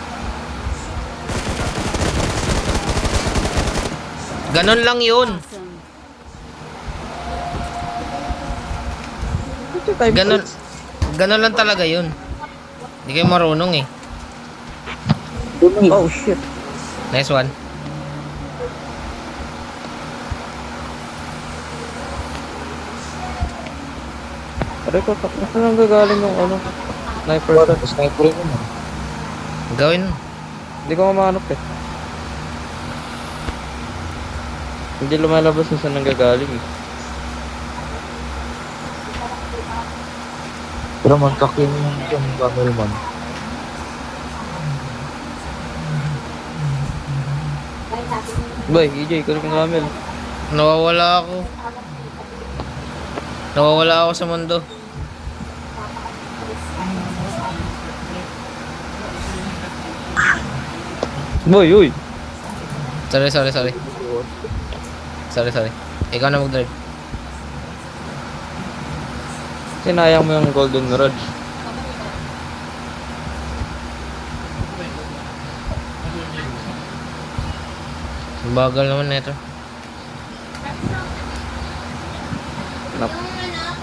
Ganon lang yun. Ganon lang talaga yun. Hindi kayo marunong eh. Oh, shit. Nice one. Aray ko, saan ang gagaling yung ano? Sniper. Sniper rin yun. Gawin. Hindi ko mamanap eh. Hindi lumalabas kung saan ang gagaling eh. Pero man, kakin yung camel man. Boy, EJ, kulit ng camel. Nawawala ako sa mundo. Boy, uy! Sorry. Ikaw na mag-drive. Sinayang mo yung Golden Mirage. Bagal naman nito.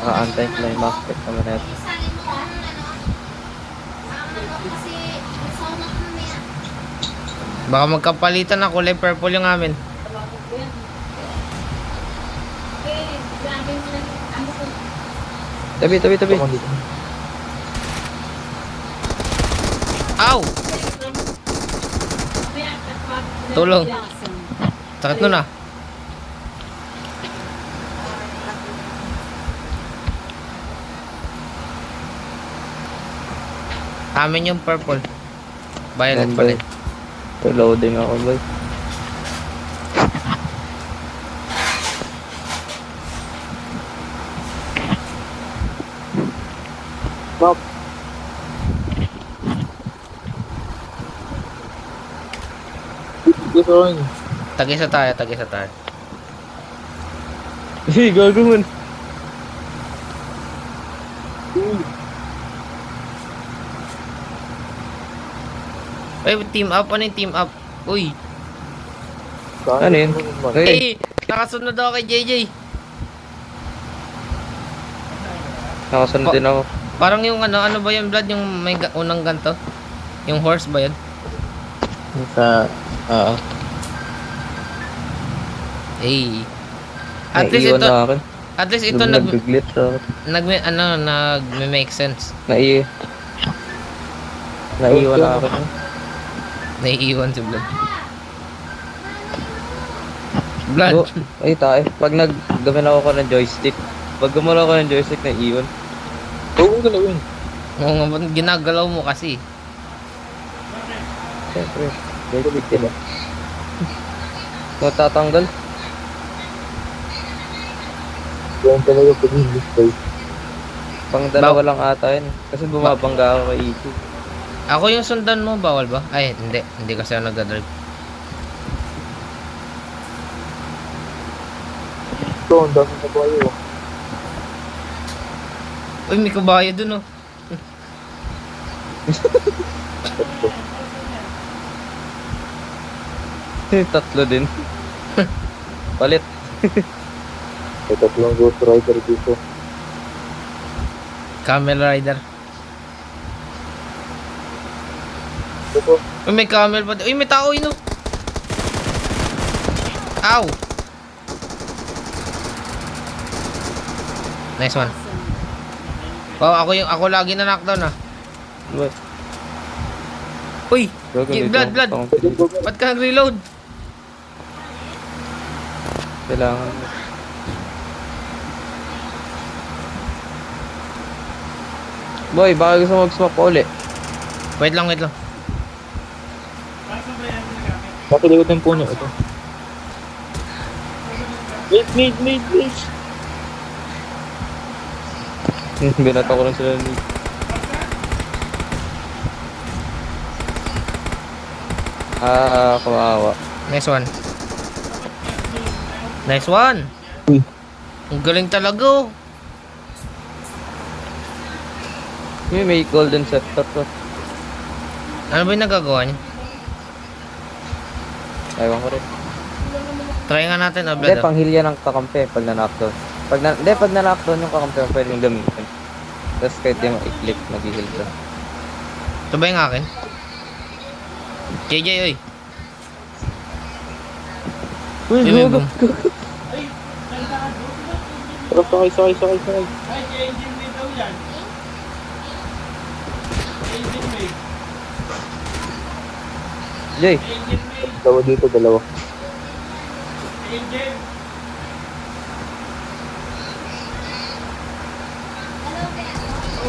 Anti-climactic naman ito. Isalin mo kung kasi gusto ko mamaya. Baka magkapalitan na kulay purple yung amin. Tabi. Ow! Tulong. Sakit nun ah. Amin yung purple. Violet Yan, pala. boy. Reloading ako, boy. Stop. Dito rin. Tagisa tayo. Hey, gago man. Ay, team up. Ano yung team up? Uy. Ano yun? Eh, Hey, nakasunod ako kay JJ. nakasunod din ako. Parang yung ano ba yung blood? Yung may unang ganto? Yung horse ba yun? Sa, Eh, At least Naiiwan ito, na akin. at least ito Nag-glitch sa akin. nag-make sense. Naiiwan na akin. Naiiwan si Blood. Blood. Oh, ay tayo. Pag naggamit ako ng joystick. Pag gumalaw ko ng joystick, naiiwan. Huwag mong galawin. Oo nga, ba't ginagalaw mo kasi. Siyempre. Galit ka ba? Matatanggal. Yan talaga pag-display. Pang dalawa lang ata yun. Kasi bumabangga ako kay Iki. Ako yung sundan mo, bawal ba? Ay, hindi. Hindi kasi ako nagdadrive. Ito, ang dami na kayo. Uy, may kabayo dun, oh. Tatlo din. Palit. May tatlong Ghost Rider dito. Camel rider. Ito, Uy, may camel pa. Uy, may tao yun, oh. Ow! Nice one. Oh, ako lagi na knockdown, ah. What? Uy! Gagawin Blood, dito. blood! Ba't ka nag-reload? Kailangan mo. Boy, baka gusto mag-swap pa uli. Wait lang, wait lang. nakalikod ng puno. Ito. Wait. Binato ko lang sila ni... kawawa. Nice one. Nice one! Uy. Ang galing talaga, oh. May golden scepter to. Ano ba yung nagagawa niya? Ewan ko rin. Try nga natin, oh, Hindi, blood, oh. panghilya ng kakampi pag na-knockdown. Pag na-knockdown yung kakampi, pwedeng gamitin. Tapos kahit yung i-click, mag-heal ka. Ito ba yung akin? JJ, oy. Uy, Uy, may boom. Tara, sakay. Jay, Dalawa dito, dalawa.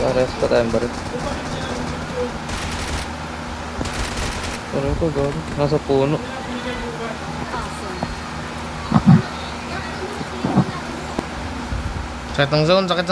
pares pa tayong baril. Pero ko gawin. Nasa puno. Sakit ang zone. Tara.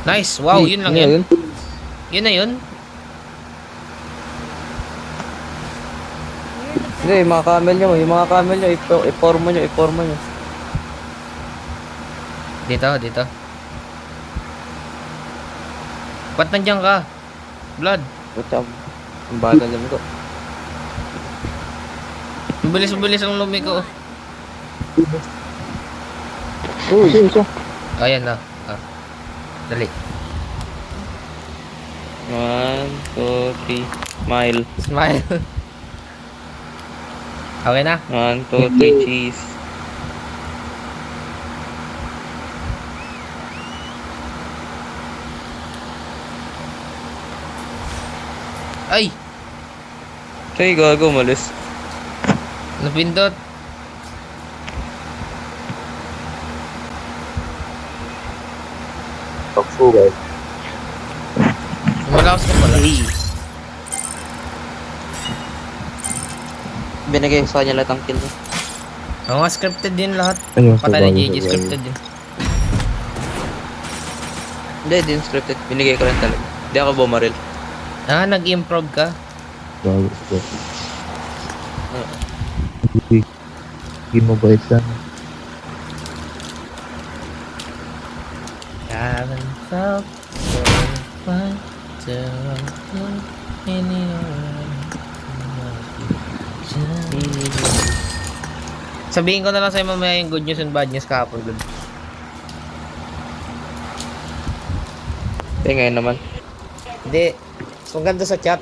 Nice, wow, yun lang Ano yun. Yun na yun. Hindi, yung mga camel nyo, ipormo nyo. Dito. Ba't nandiyan ka? Blood. Puta, ang bata lang ko. Mabilis ang lumiko. Uy, isa. Ayan na. Dali. 1, 2, 3, smile. Smile. Okay na? 1, 2, 3, cheese. Ay! Say, gago, umalis. Napindot. Takso, guys. Malakas ka pala. Binigay ko sa kanya lahat ang kill niya. Oo nga, scripted din lahat. Ayun, Patay ni sabagay, JJ, sabagay. scripted din. Hindi, din scripted. Binigay ko rin talaga. Hindi ako bumaril. Ah, nag-improv ka? Bago. Hindi mo ba yan? Haven't felt so fine till sabihin ko na lang sa'yo mamaya yung good news and bad news kahapon, good. Ngayon naman. Hindi. Kung ganda sa chat.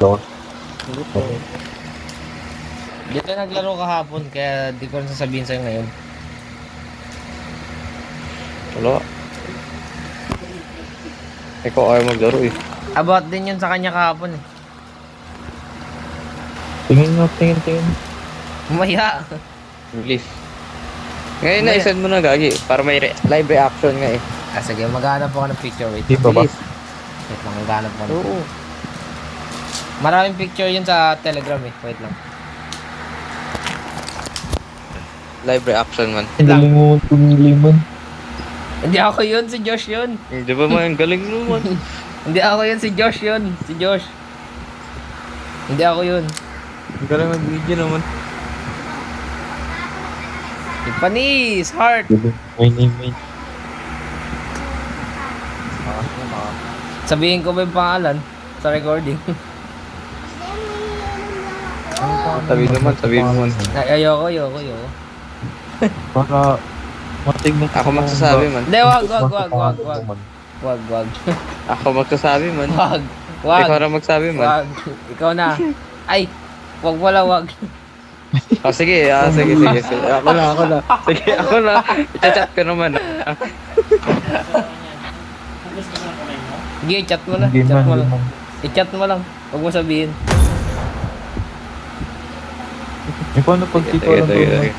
Don't. Di tayo naglaro kahapon, kaya di ko rin sasabihin sa'yo ngayon. Wala. Ikaw ayaw maglaro eh. About din yun sa kanya kahapon eh. Tingin nga, tingin. Umaya. Please. Ngayon na, isend mo na gagi. Para may live reaction nga eh. Ah, sige, maghanap ako ng picture. Wait, Di ba ba? Please. wait lang, maghanap ako ng Oo. Maraming picture yun sa Telegram eh. Wait lang. Live reaction man. Ang galing mo tumili man. Hindi ako yun, si Josh yun. Di ba man, galing naman. Hindi ako yun, si Josh yun. Si Josh. Hindi ako yun. Ang galing mag-video naman. Panis, heart. My name, mate. Sabihin ko ba yung pangalan sa recording? Sabi naman. Ay, ayoko. Para matignan Ako magsasabi man. Hindi, wag. Wag. Ako magsasabi man. Wag. Ikaw na magsabi man. Wag. Ikaw na. Ay, wag. Oh, sige. Sige. Ako na. Sige, ako na. I-chat ko naman. Sige, chat mo na. Chat mo lang. I-chat mo lang. Huwag mo sabihin. Eh, paano pag di ko alam Sige.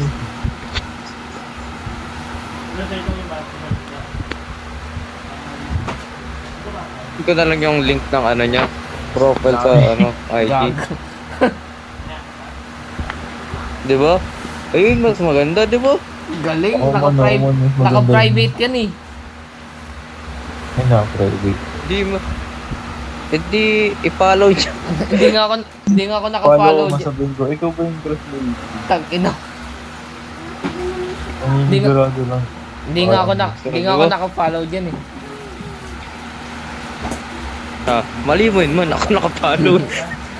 Ito na lang yung link ng ano niya. Profile sa IG. Wag. Di ba? Ayun, mas maganda, di ba? Galing. Oo, mas maganda Naka-private yan eh. Ay, na-private. Hindi i-follow niya. Hindi nga ako Follow, naka-follow. masabihin ko, ikaw ba yung crush mo? Tag-ina. Ang Hindi nga- sigurado lang. Hindi nga ako naka-follow diyan eh. Mali mo yun man, ako nakafollow.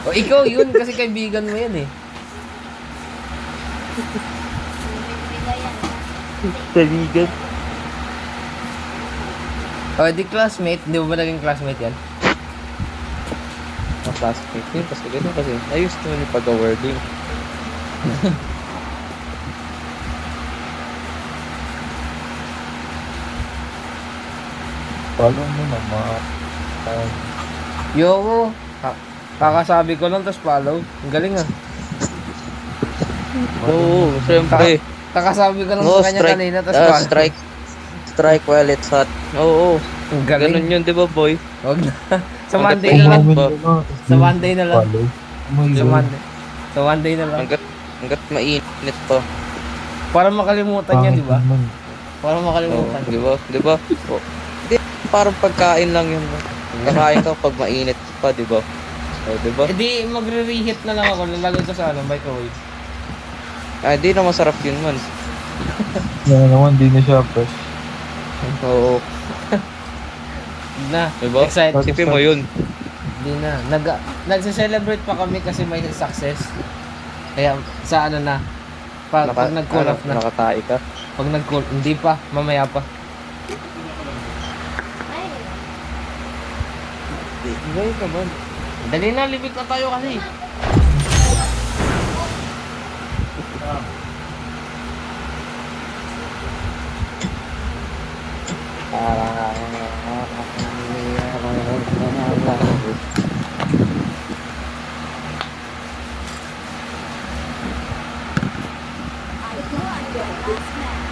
O ikaw yun kasi kaibigan mo yan eh. Kaibigan. O di classmate, hindi mo ba naging classmate yan? Classmate yun, kasi gano'n kasi. Ayos naman yung pag-wording. Follow mo na, mga... Yoko. Kakasabi ko lang tapos follow. Ang galing ah. Oo, syempre. Kakasabi ko lang Oo, sa kanya strike. kanina tapos follow. Strike while it's hot. Oo, Ang galing. ganun yun, di ba, boy? Wag na. Sa Ang Monday galing. na lang. Sa Monday na lang. Follow. Sa Monday. Sa Monday na lang. Hanggat mainit pa. Para makalimutan niya, di ba? Para Oo, makalimutan. di ba? Oo. Di, parang pagkain lang yun. Kakain ka pag mainit pa, di ba? O, di ba? Eh di magre-reheat na lang ako. Lalagay ko sa microwave. Di na masarap yun man. Yan naman, di na siya fresh. Oo, Na. di ba? Excited. Sipin mo yun. Hindi na. Nagse-celebrate pa kami kasi may success. Kaya sa ano na. Pag nag-cool off na. Nakatai ka. Pag nag-cool, hindi pa. Mamaya pa. Gaya ka man. Dali na, limit na tayo kasi.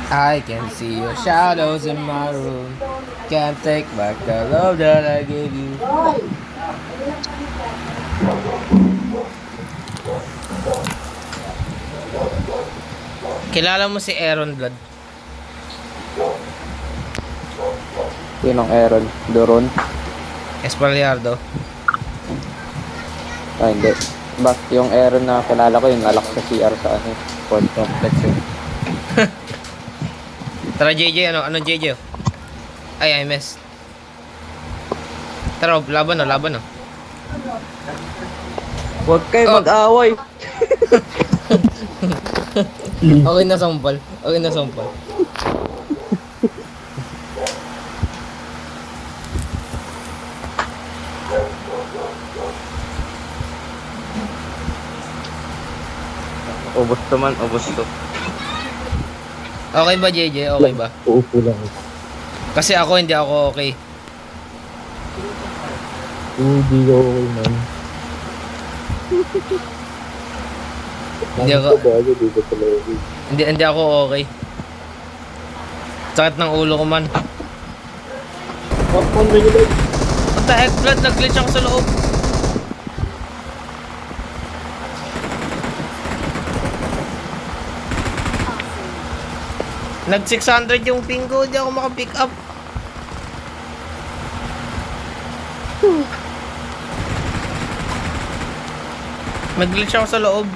I can see your shadows in my room. Can't take back the love that I gave you. Kilala mo si Aaron Blood? Yun ang Aaron. Doron. Espaliardo. Hindi. Ba, yung Aaron na kilala ko, yung alak sa CR sa ano. Quad complex yun. Tara JJ, ano JJ? Ay, IMS. Tara, laban na. Huwag kayo Oh. mag-away. Okay na sampal. Ubos to man, ubos to. Okay ba JJ? Okay ba? Uupo lang. Kasi ako hindi ako okay. Hindi ko okay man. Hindi ako Bago dito sa lobby. hindi ako okay. Sakit ng ulo ko man. Popcorn regulate. What the heck, Vlad? Nag-glitch ako sa loob. Nag 600 yung ping ko, hindi ako makapick up. Nag-glitch ako sa loob.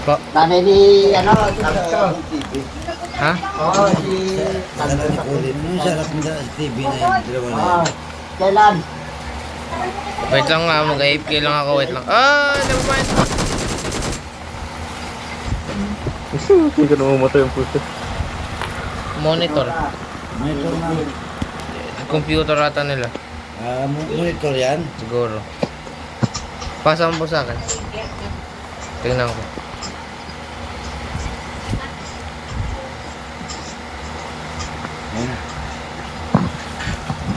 Pa, Tani ni, ano, Tarso. ha? Oo, si Tarso. Yung sarap na TV na yung dalawa na Oo. Kailan? Wait lang nga, mag-AFK lang ako, wait lang. Ah, never mind. Hindi ko namamatay yung puto. Monitor. Monitor na. Computer ata nila. Monitor yan. Siguro. Pasa mo po sa akin. Tingnan ko.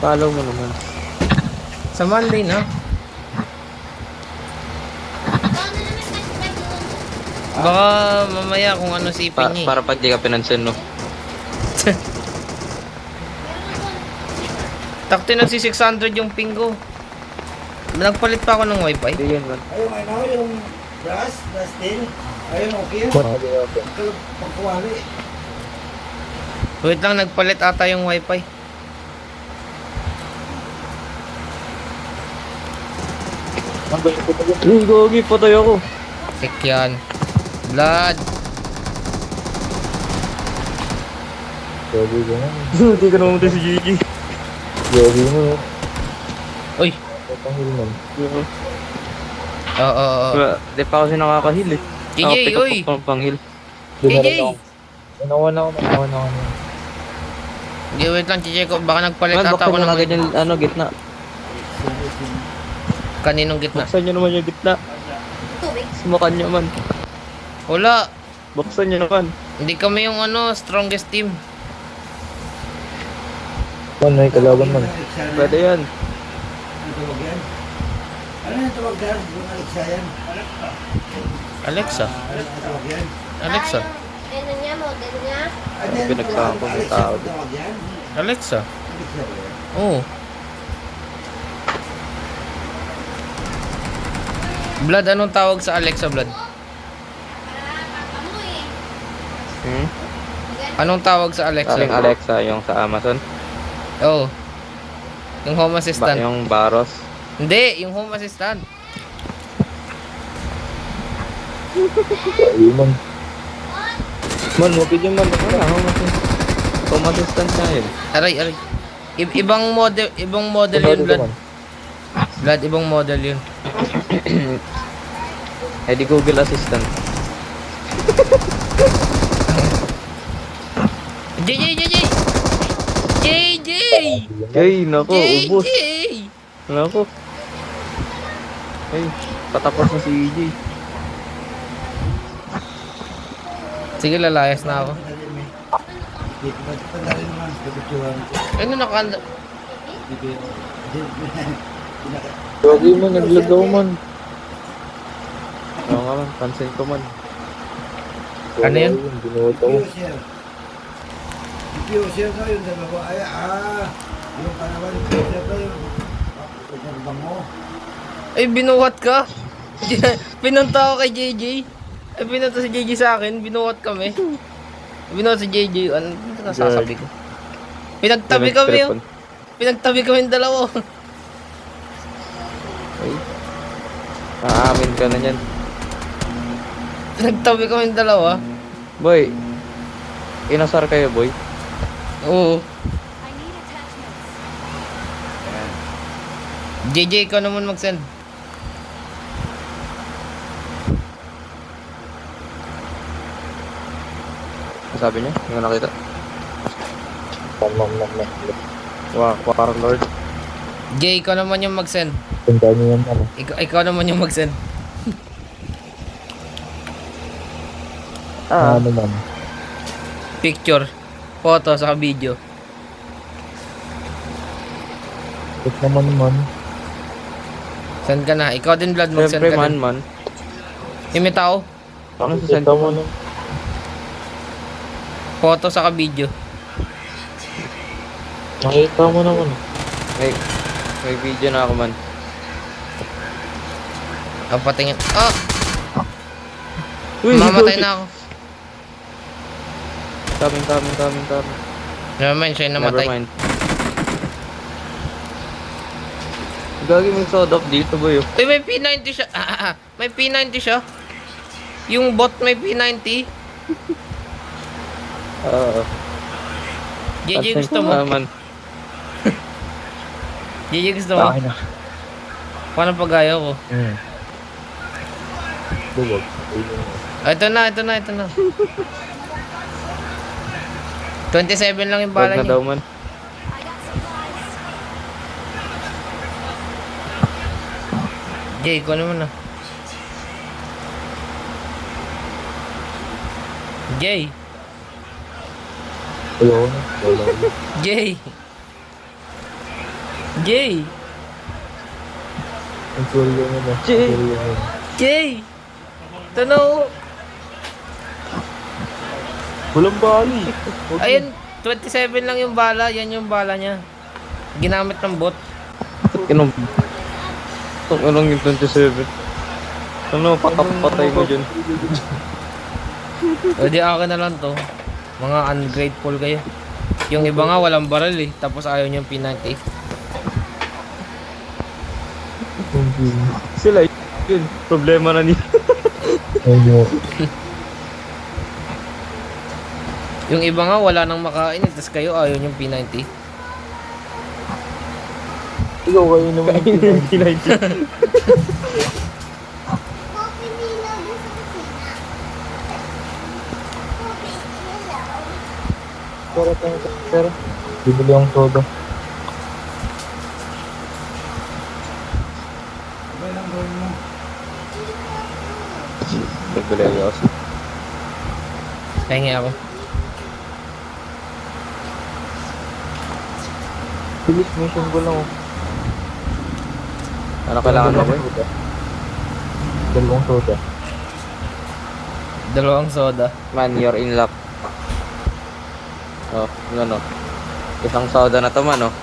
Follow mo naman. Sa Monday na. Baka mamaya kung ano sipin niya. Para pag di ka pinansin, no? Takti nagsi 600 yung ping ko. Nagpalit pa ako ng wifi. Hindi yan man. Ayun, ano, yung brass steel. Ayun, okay. Pagkuwali. Wait lang, nagpalit ata yung wifi. Uy, gogi, patay ako. Check yan. Blood. Gogi ko na. Hindi ko namamatay si Gigi. Gogi mo. Uy. Patangil man. Oo. Di pa kasi nakakahil eh. JJ, pick up uy. ako pang heal. JJ. Nawan ako. Hindi, wait lang, check ko. Baka nagpalit Man, ata buksan ako nyo ng na ganyan, gitna. kaninong gitna. Buksan nyo naman yung gitna. Tubig. Sumakan nyo man. Wala. Buksan nyo naman. Hindi kami yung strongest team. Man, may kalaban man. Pwede yan. Ano tawag yan? Ano yung tawag yan? Yung Alexa yan? Alexa. Ano yung tawag yan? Alexa. Ano niya, model niya? Ano yan? Pinagtako ng Alexa tao. yung tawag yan? Alexa. Alexa ba yan? Oo. Blood, anong tawag sa Alexa, Blood? Hmm? Anong tawag sa Alexa? Aling Alexa, yung sa Amazon. Oo. Yung home assistant. Yung Baros. Hindi, yung home assistant. Ayun man. Man, wapid yung man. Wala, home assistant na yun. Aray. Ibang model yun, Blood. Blood, ibang model yun. Eh di Google Assistant. JJ! Ay, nako, ubos. JJ! Nako. Ay, patapos na si EJ. Sige, lalayas na ako. Dito ba? Tandalin naman. Kapituan ko. Ano nakanda? Gogi mo, naglagaw man. Oo nga man, pansin ko man. Ano yun? Binuot ako. Diffuser. Diffuser na yung dalawa. Ay, yung kanawan. Diffuser na yung pagkakabang mo. Ay, binuhat ka? Pinunta ako kay JJ. Ay, pinunta si JJ sa akin. Binuhat kami. Binuhat si JJ. Ano nasasabi ko? Pinagtabi kami. Oh. Pinagtabi kami yung dalawa. Ay. Aamin ka na yan. Pinagtabi kami yung dalawa. Boy, inasar kayo, boy. Oo. JJ, ikaw naman mag-send. Ano sabi niya? Hindi ko nakita. Mam. Wow, Warlord. Jay, ikaw naman yung mag-send. Tandaan niyo yan, ano. Ikaw naman yung mag-send. Ano man. Picture, photo, saka video. Ito naman man. Send ka na. Ikaw din, Vlad, mag-send Siyempre, ka din. man. Yung may tao, Ano sa send Ito mo? mo na. photo, saka video. Nakita mo naman. May video na ako, man. Ang patingin. Ah! Uy, Mamatay na ako. Coming. Never mind, siya yung namatay. Never mind. Gagi may soda up dito, boy. Oh. Uy, may P90 siya. May P90 siya. Yung bot may P90. JJ, gusto mo? Man. JJ, gusto mo? na. Paano pag ayaw ko? Buwag. Ito na. 27 lang yung bala Wag na niya. daw, man. Jay, ikaw naman na. Jay! Ayaw na. Wala na. Jay! Jay! Ang sorry ka na. Jay! Sorry ka na. Jay! Tanaw! Walang bali. Ayun, 27 lang yung bala. Yan yung bala niya. Ginamit ng bot. Anong yung 27? Ano, patay mo dyan. O di akin na lang to. Mga ungrateful kayo. Yung iba nga walang baril eh. Tapos ayaw niyang P90. Sila yun. Problema na nila. Ayaw. Yung iba nga wala nang makain eh. Tapos kayo ayaw niyang P90. Ikaw kayo naman. Kain yung P90. Coffee Milo dun sa kusina. Coffee Milo. Tara. Bibili ang soda. Sabay lang gawin mo. Nagbilayos. Pahingi ako. Bilis mission ko lang. Ano kailangan mo, boy? Dalawang soda. Dalawang soda. Man, you're in luck. Oh, ano. Isang soda na to, man, oh.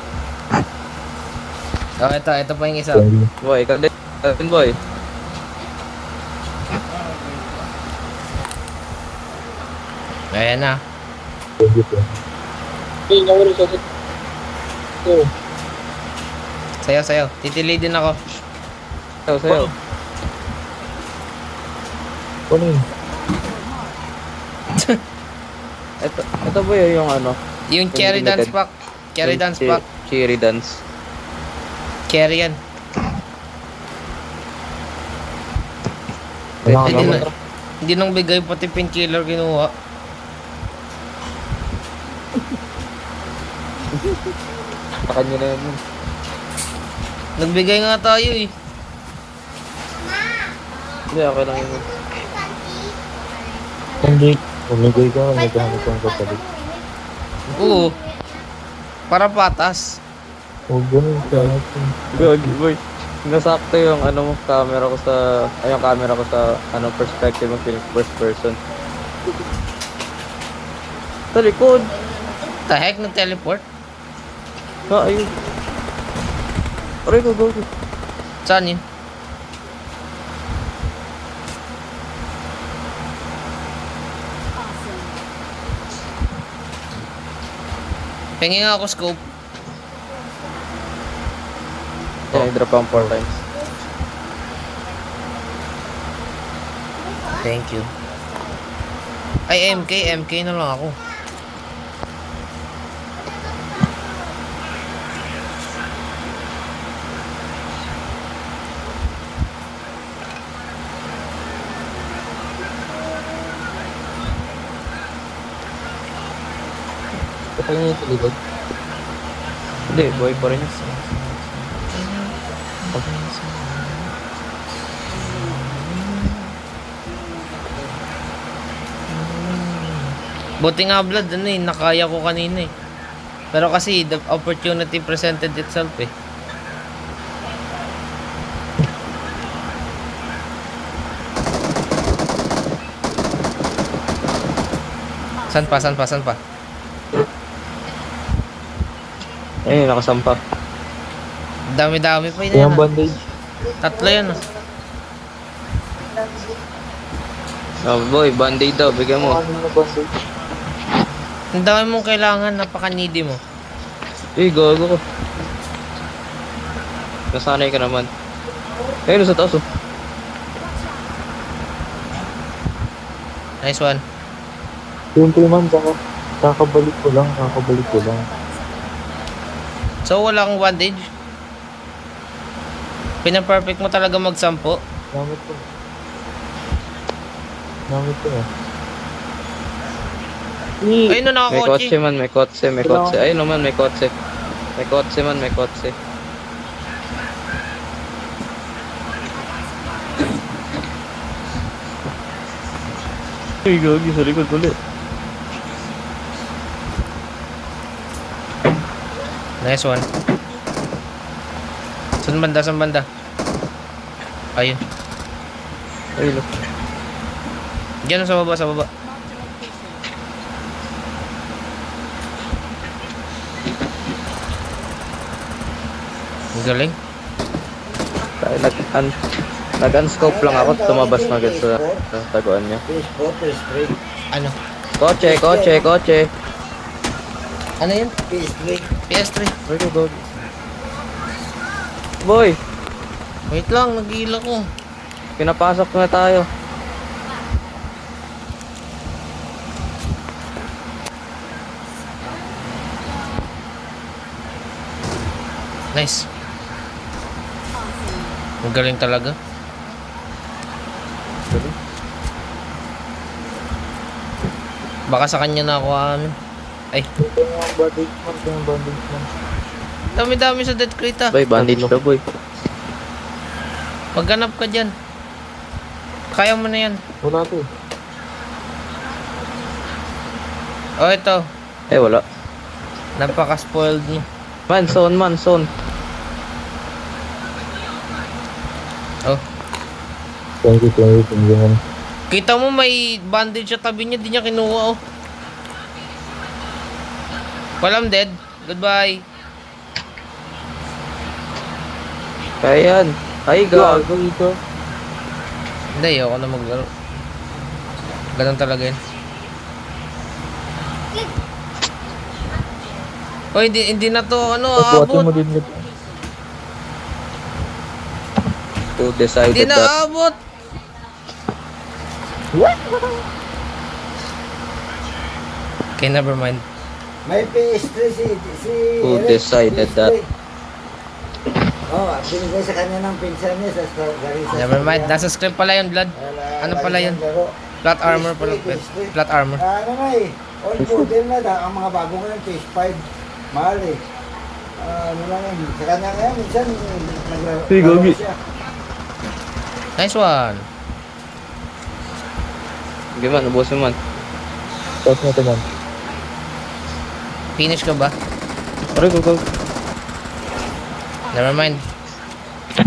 Oh, ito pa yung isa. Boy, ikaw din, boy. Ayan na. Hey, nawala sa Sayaw. Titilidin ako. Sayo. Ano yun? Ito boy, yung ano. Yung cherry dance pack. Cherry yung dance pack. Cherry dance. Cherry yan. Wala ka Hindi naman. na, hindi nang bigay pati painkiller kinuha. Sa kanya na yun. Nagbigay nga tayo eh. Hindi, okay lang yun. Hindi. Umigay ka. Naghahanap kang kapalit. Oo. Para patas. Huwag ganun ka. Boy. Nasakto yung ano mo, camera ko sa, yung camera ko sa, perspective ng film, first person. Sa likod. The heck, nag-teleport? Ayun. Aray, go. Saan yun? Pengen nga ako scope. Nag-drop ang 4 times. Thank you. Ay, MK na lang ako. Kapag niya sa likod. Hindi, buhay pa rin. Buti nga blood, ano eh, nakaya ko kanina eh. Pero kasi, the opportunity presented itself eh. San pa? Ayun, nakasampa. Dami-dami pa yun. Kaya Yan, ah. bandage. Tatlo yan ah. Oh, boy, band-aid daw, bigyan mo. Ano na bandage? Ang dami mong kailangan, napaka-needy mo. Eh, gago ko. Nasanay ka naman. Ayun, sa taas oh. Nice one. Simple man, kakabalik ko lang. So, wala kang bandage? Pinaperfect mo talaga magsampo? Gamit ko eh. Ayun na May nakakotse. kotse man, may kotse. Ayun naman, may kotse. May kotse man, may kotse. Ay, gagi, sa likod ulit. Nice one. Saan banda? Ayun. Ayun oh. Diyan sa baba. Ang galing. Tayo, nag-unscope lang ako, tumabas na agad sa taguan niya. PS4, PS3. Ano? Kotse. Ano yun? PS3. PS3. Ay, gagi. Boy, Wait lang, nag-iila ko. pinapasok na tayo. Nice. Ang galing talaga. Baka sa kanya na ako amin. Ay, Ito yung bandage man. dami-dami sa death crate ah. Boy, bandage daw, boy. Maghanap ka dyan. Kaya mo na yan. Wala to eh. Oh, ito. Eh, wala. Napaka-spoiled mo. Man, zone. Oh. Thank you man. Kita mo may bandage sa tabi niya, di niya kinuha oh. Walang dead. Goodbye. Kaya yan. Ay, gago. Ito. Hindi, ayoko na maglaro. Ganun talaga yun. Oh, hindi na to, ano, Pagbuhatin mo aabot. din ito. Who Hindi decided na that? aabot. Okay, never mind. May PS3 si Who Eric, decided PS3. that? Oh, binigay sa kanya ng pinsan niya sa Garissa. Never mind. Nasa script pala yun, Blood. Ano pala yun? Flat armor pala. Flat armor. Ano na eh, all model na ang mga bago ngayon, PS5. Mahal eh. Ano lang yun, sa kanya ngayon, minsan Hey, Gogi. siya. Nice one. Sige man, ubusin man. Tapos na ito man. Finish ka ba? Aray, go. Never mind.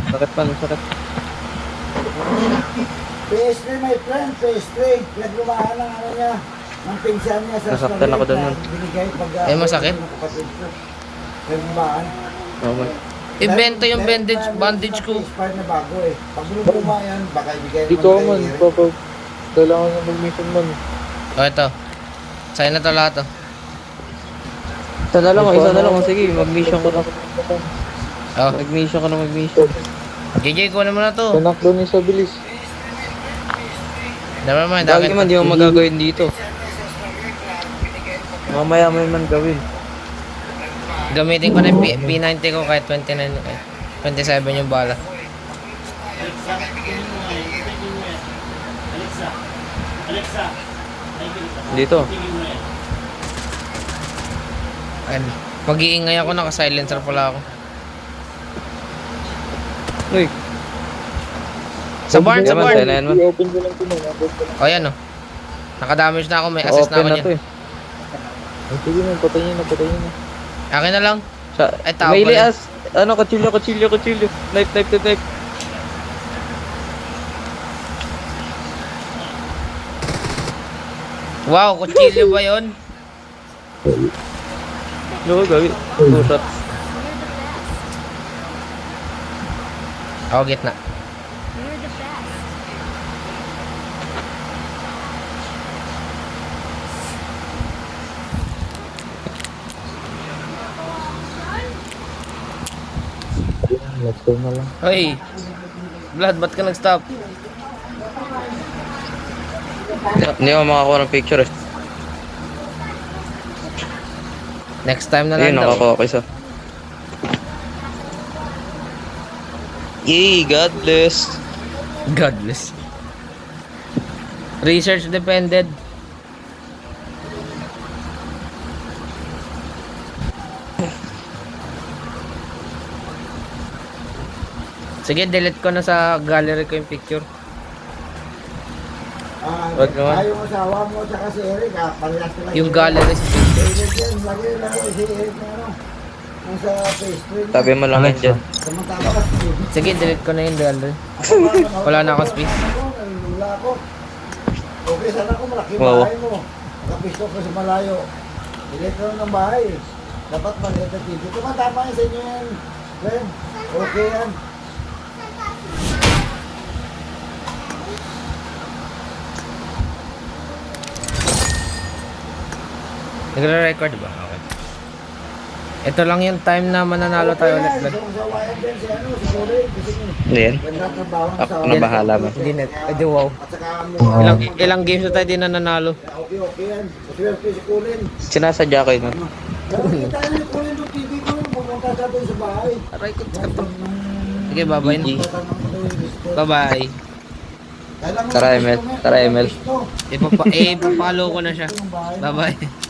Sakit man, sakit. PS3, my friend, PS3. Pinaglumaan ng ano niya, ng pinsan niya sa Nasaktan ako doon nun. Binigay pag... Eh, masakit? ng kapatid ko. Pinaglumaan. Oh, man. Ibenta yung bandage ko. PS5 na bago eh. Pag lumuma yan, baka ibigay Dito ako man. Kapag kailangan na mag-mission man. Oh, ito. Sa'yo na to lahat oh. Isa na lang, sige, mag-mission ko na. Oh, Mag-mission ka na mag-mission. JJ, kunin mo na to. Tanak doon yung sa bilis. Never mind, Dagi akin man, to. di mo magagawin dito. Mamaya may man gawin. Gamitin ko na yung P90 ko kahit 29, eh, 27 yung bala. Dito. Ayun. Mag-iingay ako, naka-silencer pala ako. Uy, Sa barn, sa Yaman, barn. sa'yo na yan, man. I-open ko lang ito na. I-open ko lang. O yan o. Naka-damage na ako, may assist na open ako na dyan. to eh. Ay, sige na, patayin na, patayin na. Akin na lang. Sa, Ay, tao may pala. lias. Ano, kutsilyo. Knife. Wow, kutsilyo ba yun? Ano ko gawin? 2 shots. Ako, gitna. Next time na lang. Hoy! Vlad, ba't ka nag-stop? Hindi ako makakuha ng picture eh. Next time na Ayun, lang daw. nakakuha ko isa. Yay, God bless. Godless. Research depended. Sige, delete ko na sa gallery ko yung picture. Wag naman. Tayo yung asawa mo tsaka si Eric, parehas sila. Yung gallery sa picture. Lagi si Eric na ano. Yung sa pastry. Tabi mo lang yan dyan. Samantala ka si Eric. Sige, delete ko na yung gallery. Wala na akong space. Wala ako. Okay, sana ko malaki Wow. bahay mo. Nakapisto ko sa malayo. Delete ko ng bahay. Dapat maliit na TV. Tama yun sa inyo yan. Friend, okay yan. Nagre-record ba? Okay. Ito lang yung time na mananalo tayo ulit. Vlad. Sa YMDL si ano, si Kulay. Hindi yan. Nagtatrabaho Ako sa... na bahala man. Hindi net. Ay, di wow. At saka mo. Ilang games na tayo di nananalo. Okay yan. Swerte si Kulin. Sinasadya ko yun. Kita niyo yung Kulin ng TV ko. Pumunta sa doon sa bahay. Aray ko, to. Sige, bye-bye na. Bye-bye. Tara, Emel. Tara, Emel. Ipapalo ko na siya. Bye-bye.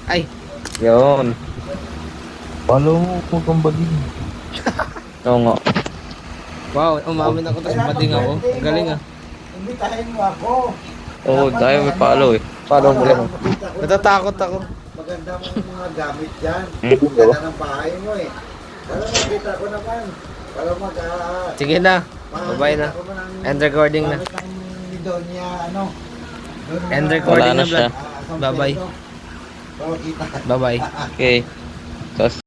Ay, Yun. Follow mo, huwag kang bading. Oo nga. wow, umamin ako tapos bading ako. Galing ah. Imbitahin mo ako. Oo, tayo may follow eh. Follow mo lang. Natatakot ako. Maganda mo yung mga gamit dyan. Hmm? Ganda ng bahay mo eh. Para makita ko naman. Para Sige na. Bye-bye na. End recording na. Ni Donya, ano. End recording Wala na na, Vlad. siya. Bye-bye. Para kita. Bye-bye. Okay. So,